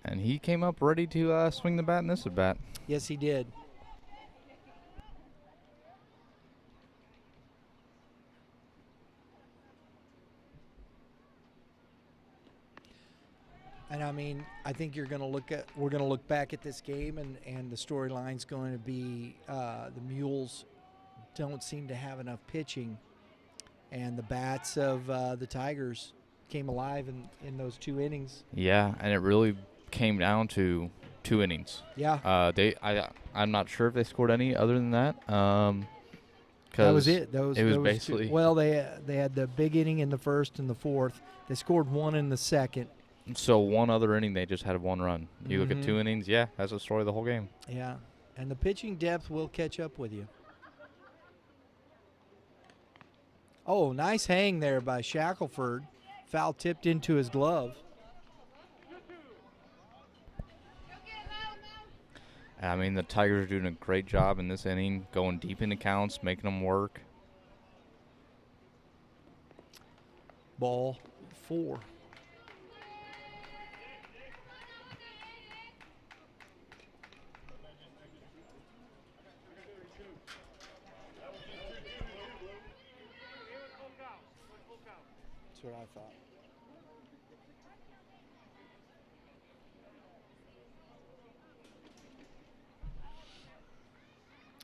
[SPEAKER 1] And he came up ready to swing the bat in this at bat.
[SPEAKER 2] Yes, he did. And I mean, I think we're going to look back at this game, and the storyline's going to be the Mules don't seem to have enough pitching, and the bats of the Tigers came alive in those 2 innings.
[SPEAKER 1] Yeah, and it really came down to 2 innings.
[SPEAKER 2] Yeah.
[SPEAKER 1] I'm not sure if they scored any other than that.
[SPEAKER 2] That was it. It was
[SPEAKER 1] basically
[SPEAKER 2] 2. Well, they had the big inning in the first and the fourth. They scored 1 in the second.
[SPEAKER 1] So 1 other inning, they just had 1 run. You look at 2 innings, that's the story of the whole game.
[SPEAKER 2] Yeah. And the pitching depth will catch up with you. Oh, nice hang there by Shackelford. Foul tipped into his glove.
[SPEAKER 1] I mean, the Tigers are doing a great job in this inning, going deep into counts, making them work.
[SPEAKER 2] Ball 4. That's what I thought.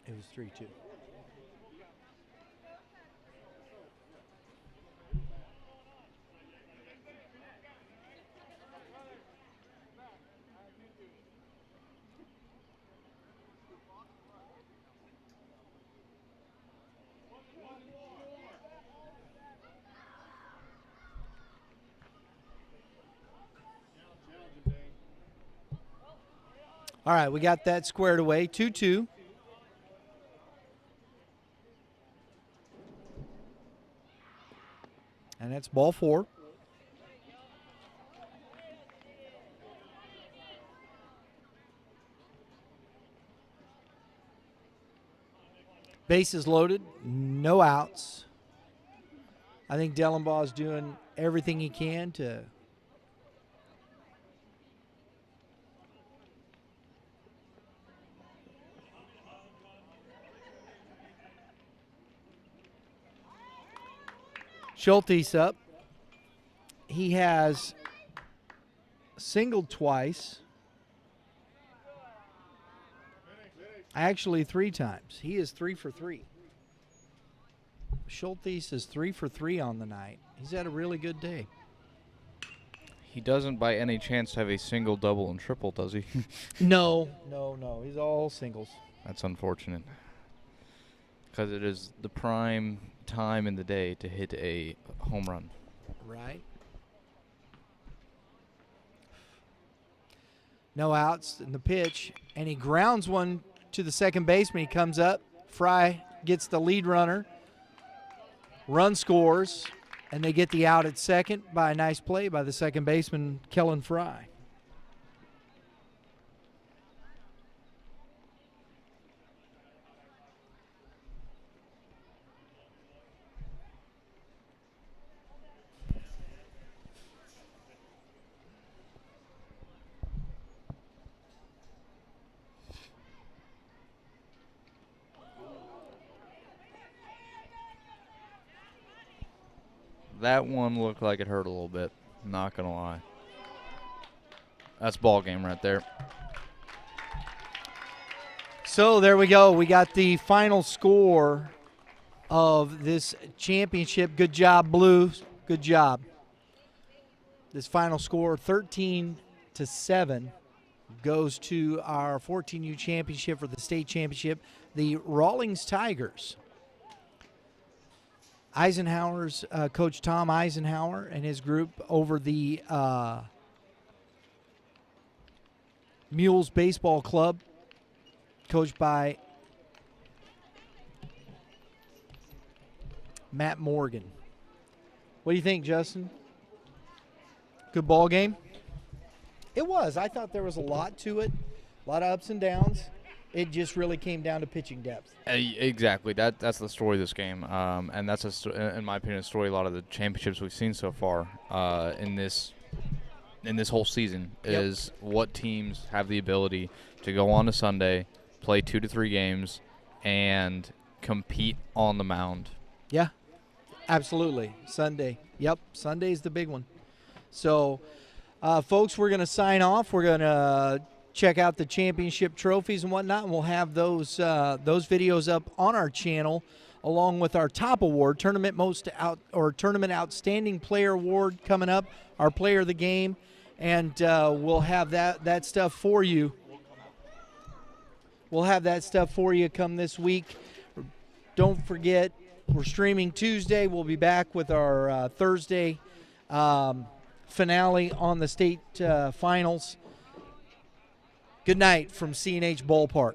[SPEAKER 2] It was 3-2. All right, we got that squared away. 2-2. And that's ball 4. Bases loaded, no outs. I think Dellenbaugh is doing everything he can to Schulte's up. He has singled twice. Actually, 3 times. He is 3 for 3. Schulte's is 3 for 3 on the night. He's had a really good day.
[SPEAKER 1] He doesn't by any chance have a single, double, and triple, does he?
[SPEAKER 2] No. He's all singles.
[SPEAKER 1] That's unfortunate. Because it is the prime time in the day to hit a home run.
[SPEAKER 2] Right. No outs in the pitch, and he grounds one to the second baseman. He comes up. Fry gets the lead runner. Run scores, and they get the out at second by a nice play by the second baseman, Kellen Fry.
[SPEAKER 1] That one looked like it hurt a little bit. Not going to lie. That's ball game right there.
[SPEAKER 2] So there we go. We got the final score of this championship. Good job, Blues. Good job. This final score, 13-7, goes to our 14U championship for the state championship, the Rawlings Tigers. Eisenhower's Coach Tom Eisenhower and his group over the Mules Baseball Club, coached by Matt Morgan. What do you think, Justin? Good ball game? It was. I thought there was a lot to it, a lot of ups and downs. It just really came down to pitching depth.
[SPEAKER 1] Exactly. That's the story of this game, and that's in my opinion, a story of a lot of the championships we've seen so far in this whole season. Is what teams have the ability to go on to Sunday, play 2 to 3 games, and compete on the mound.
[SPEAKER 2] Yeah, absolutely. Sunday. Yep, Sunday's the big one. So, folks, we're going to sign off. We're going to check out the championship trophies and whatnot, and we'll have those videos up on our channel, along with our top award, tournament outstanding player award coming up, our player of the game, and we'll have that stuff for you. We'll have that stuff for you come this week. Don't forget, we're streaming Tuesday. We'll be back with our Thursday finale on the state finals. Good night from C&H Ballpark.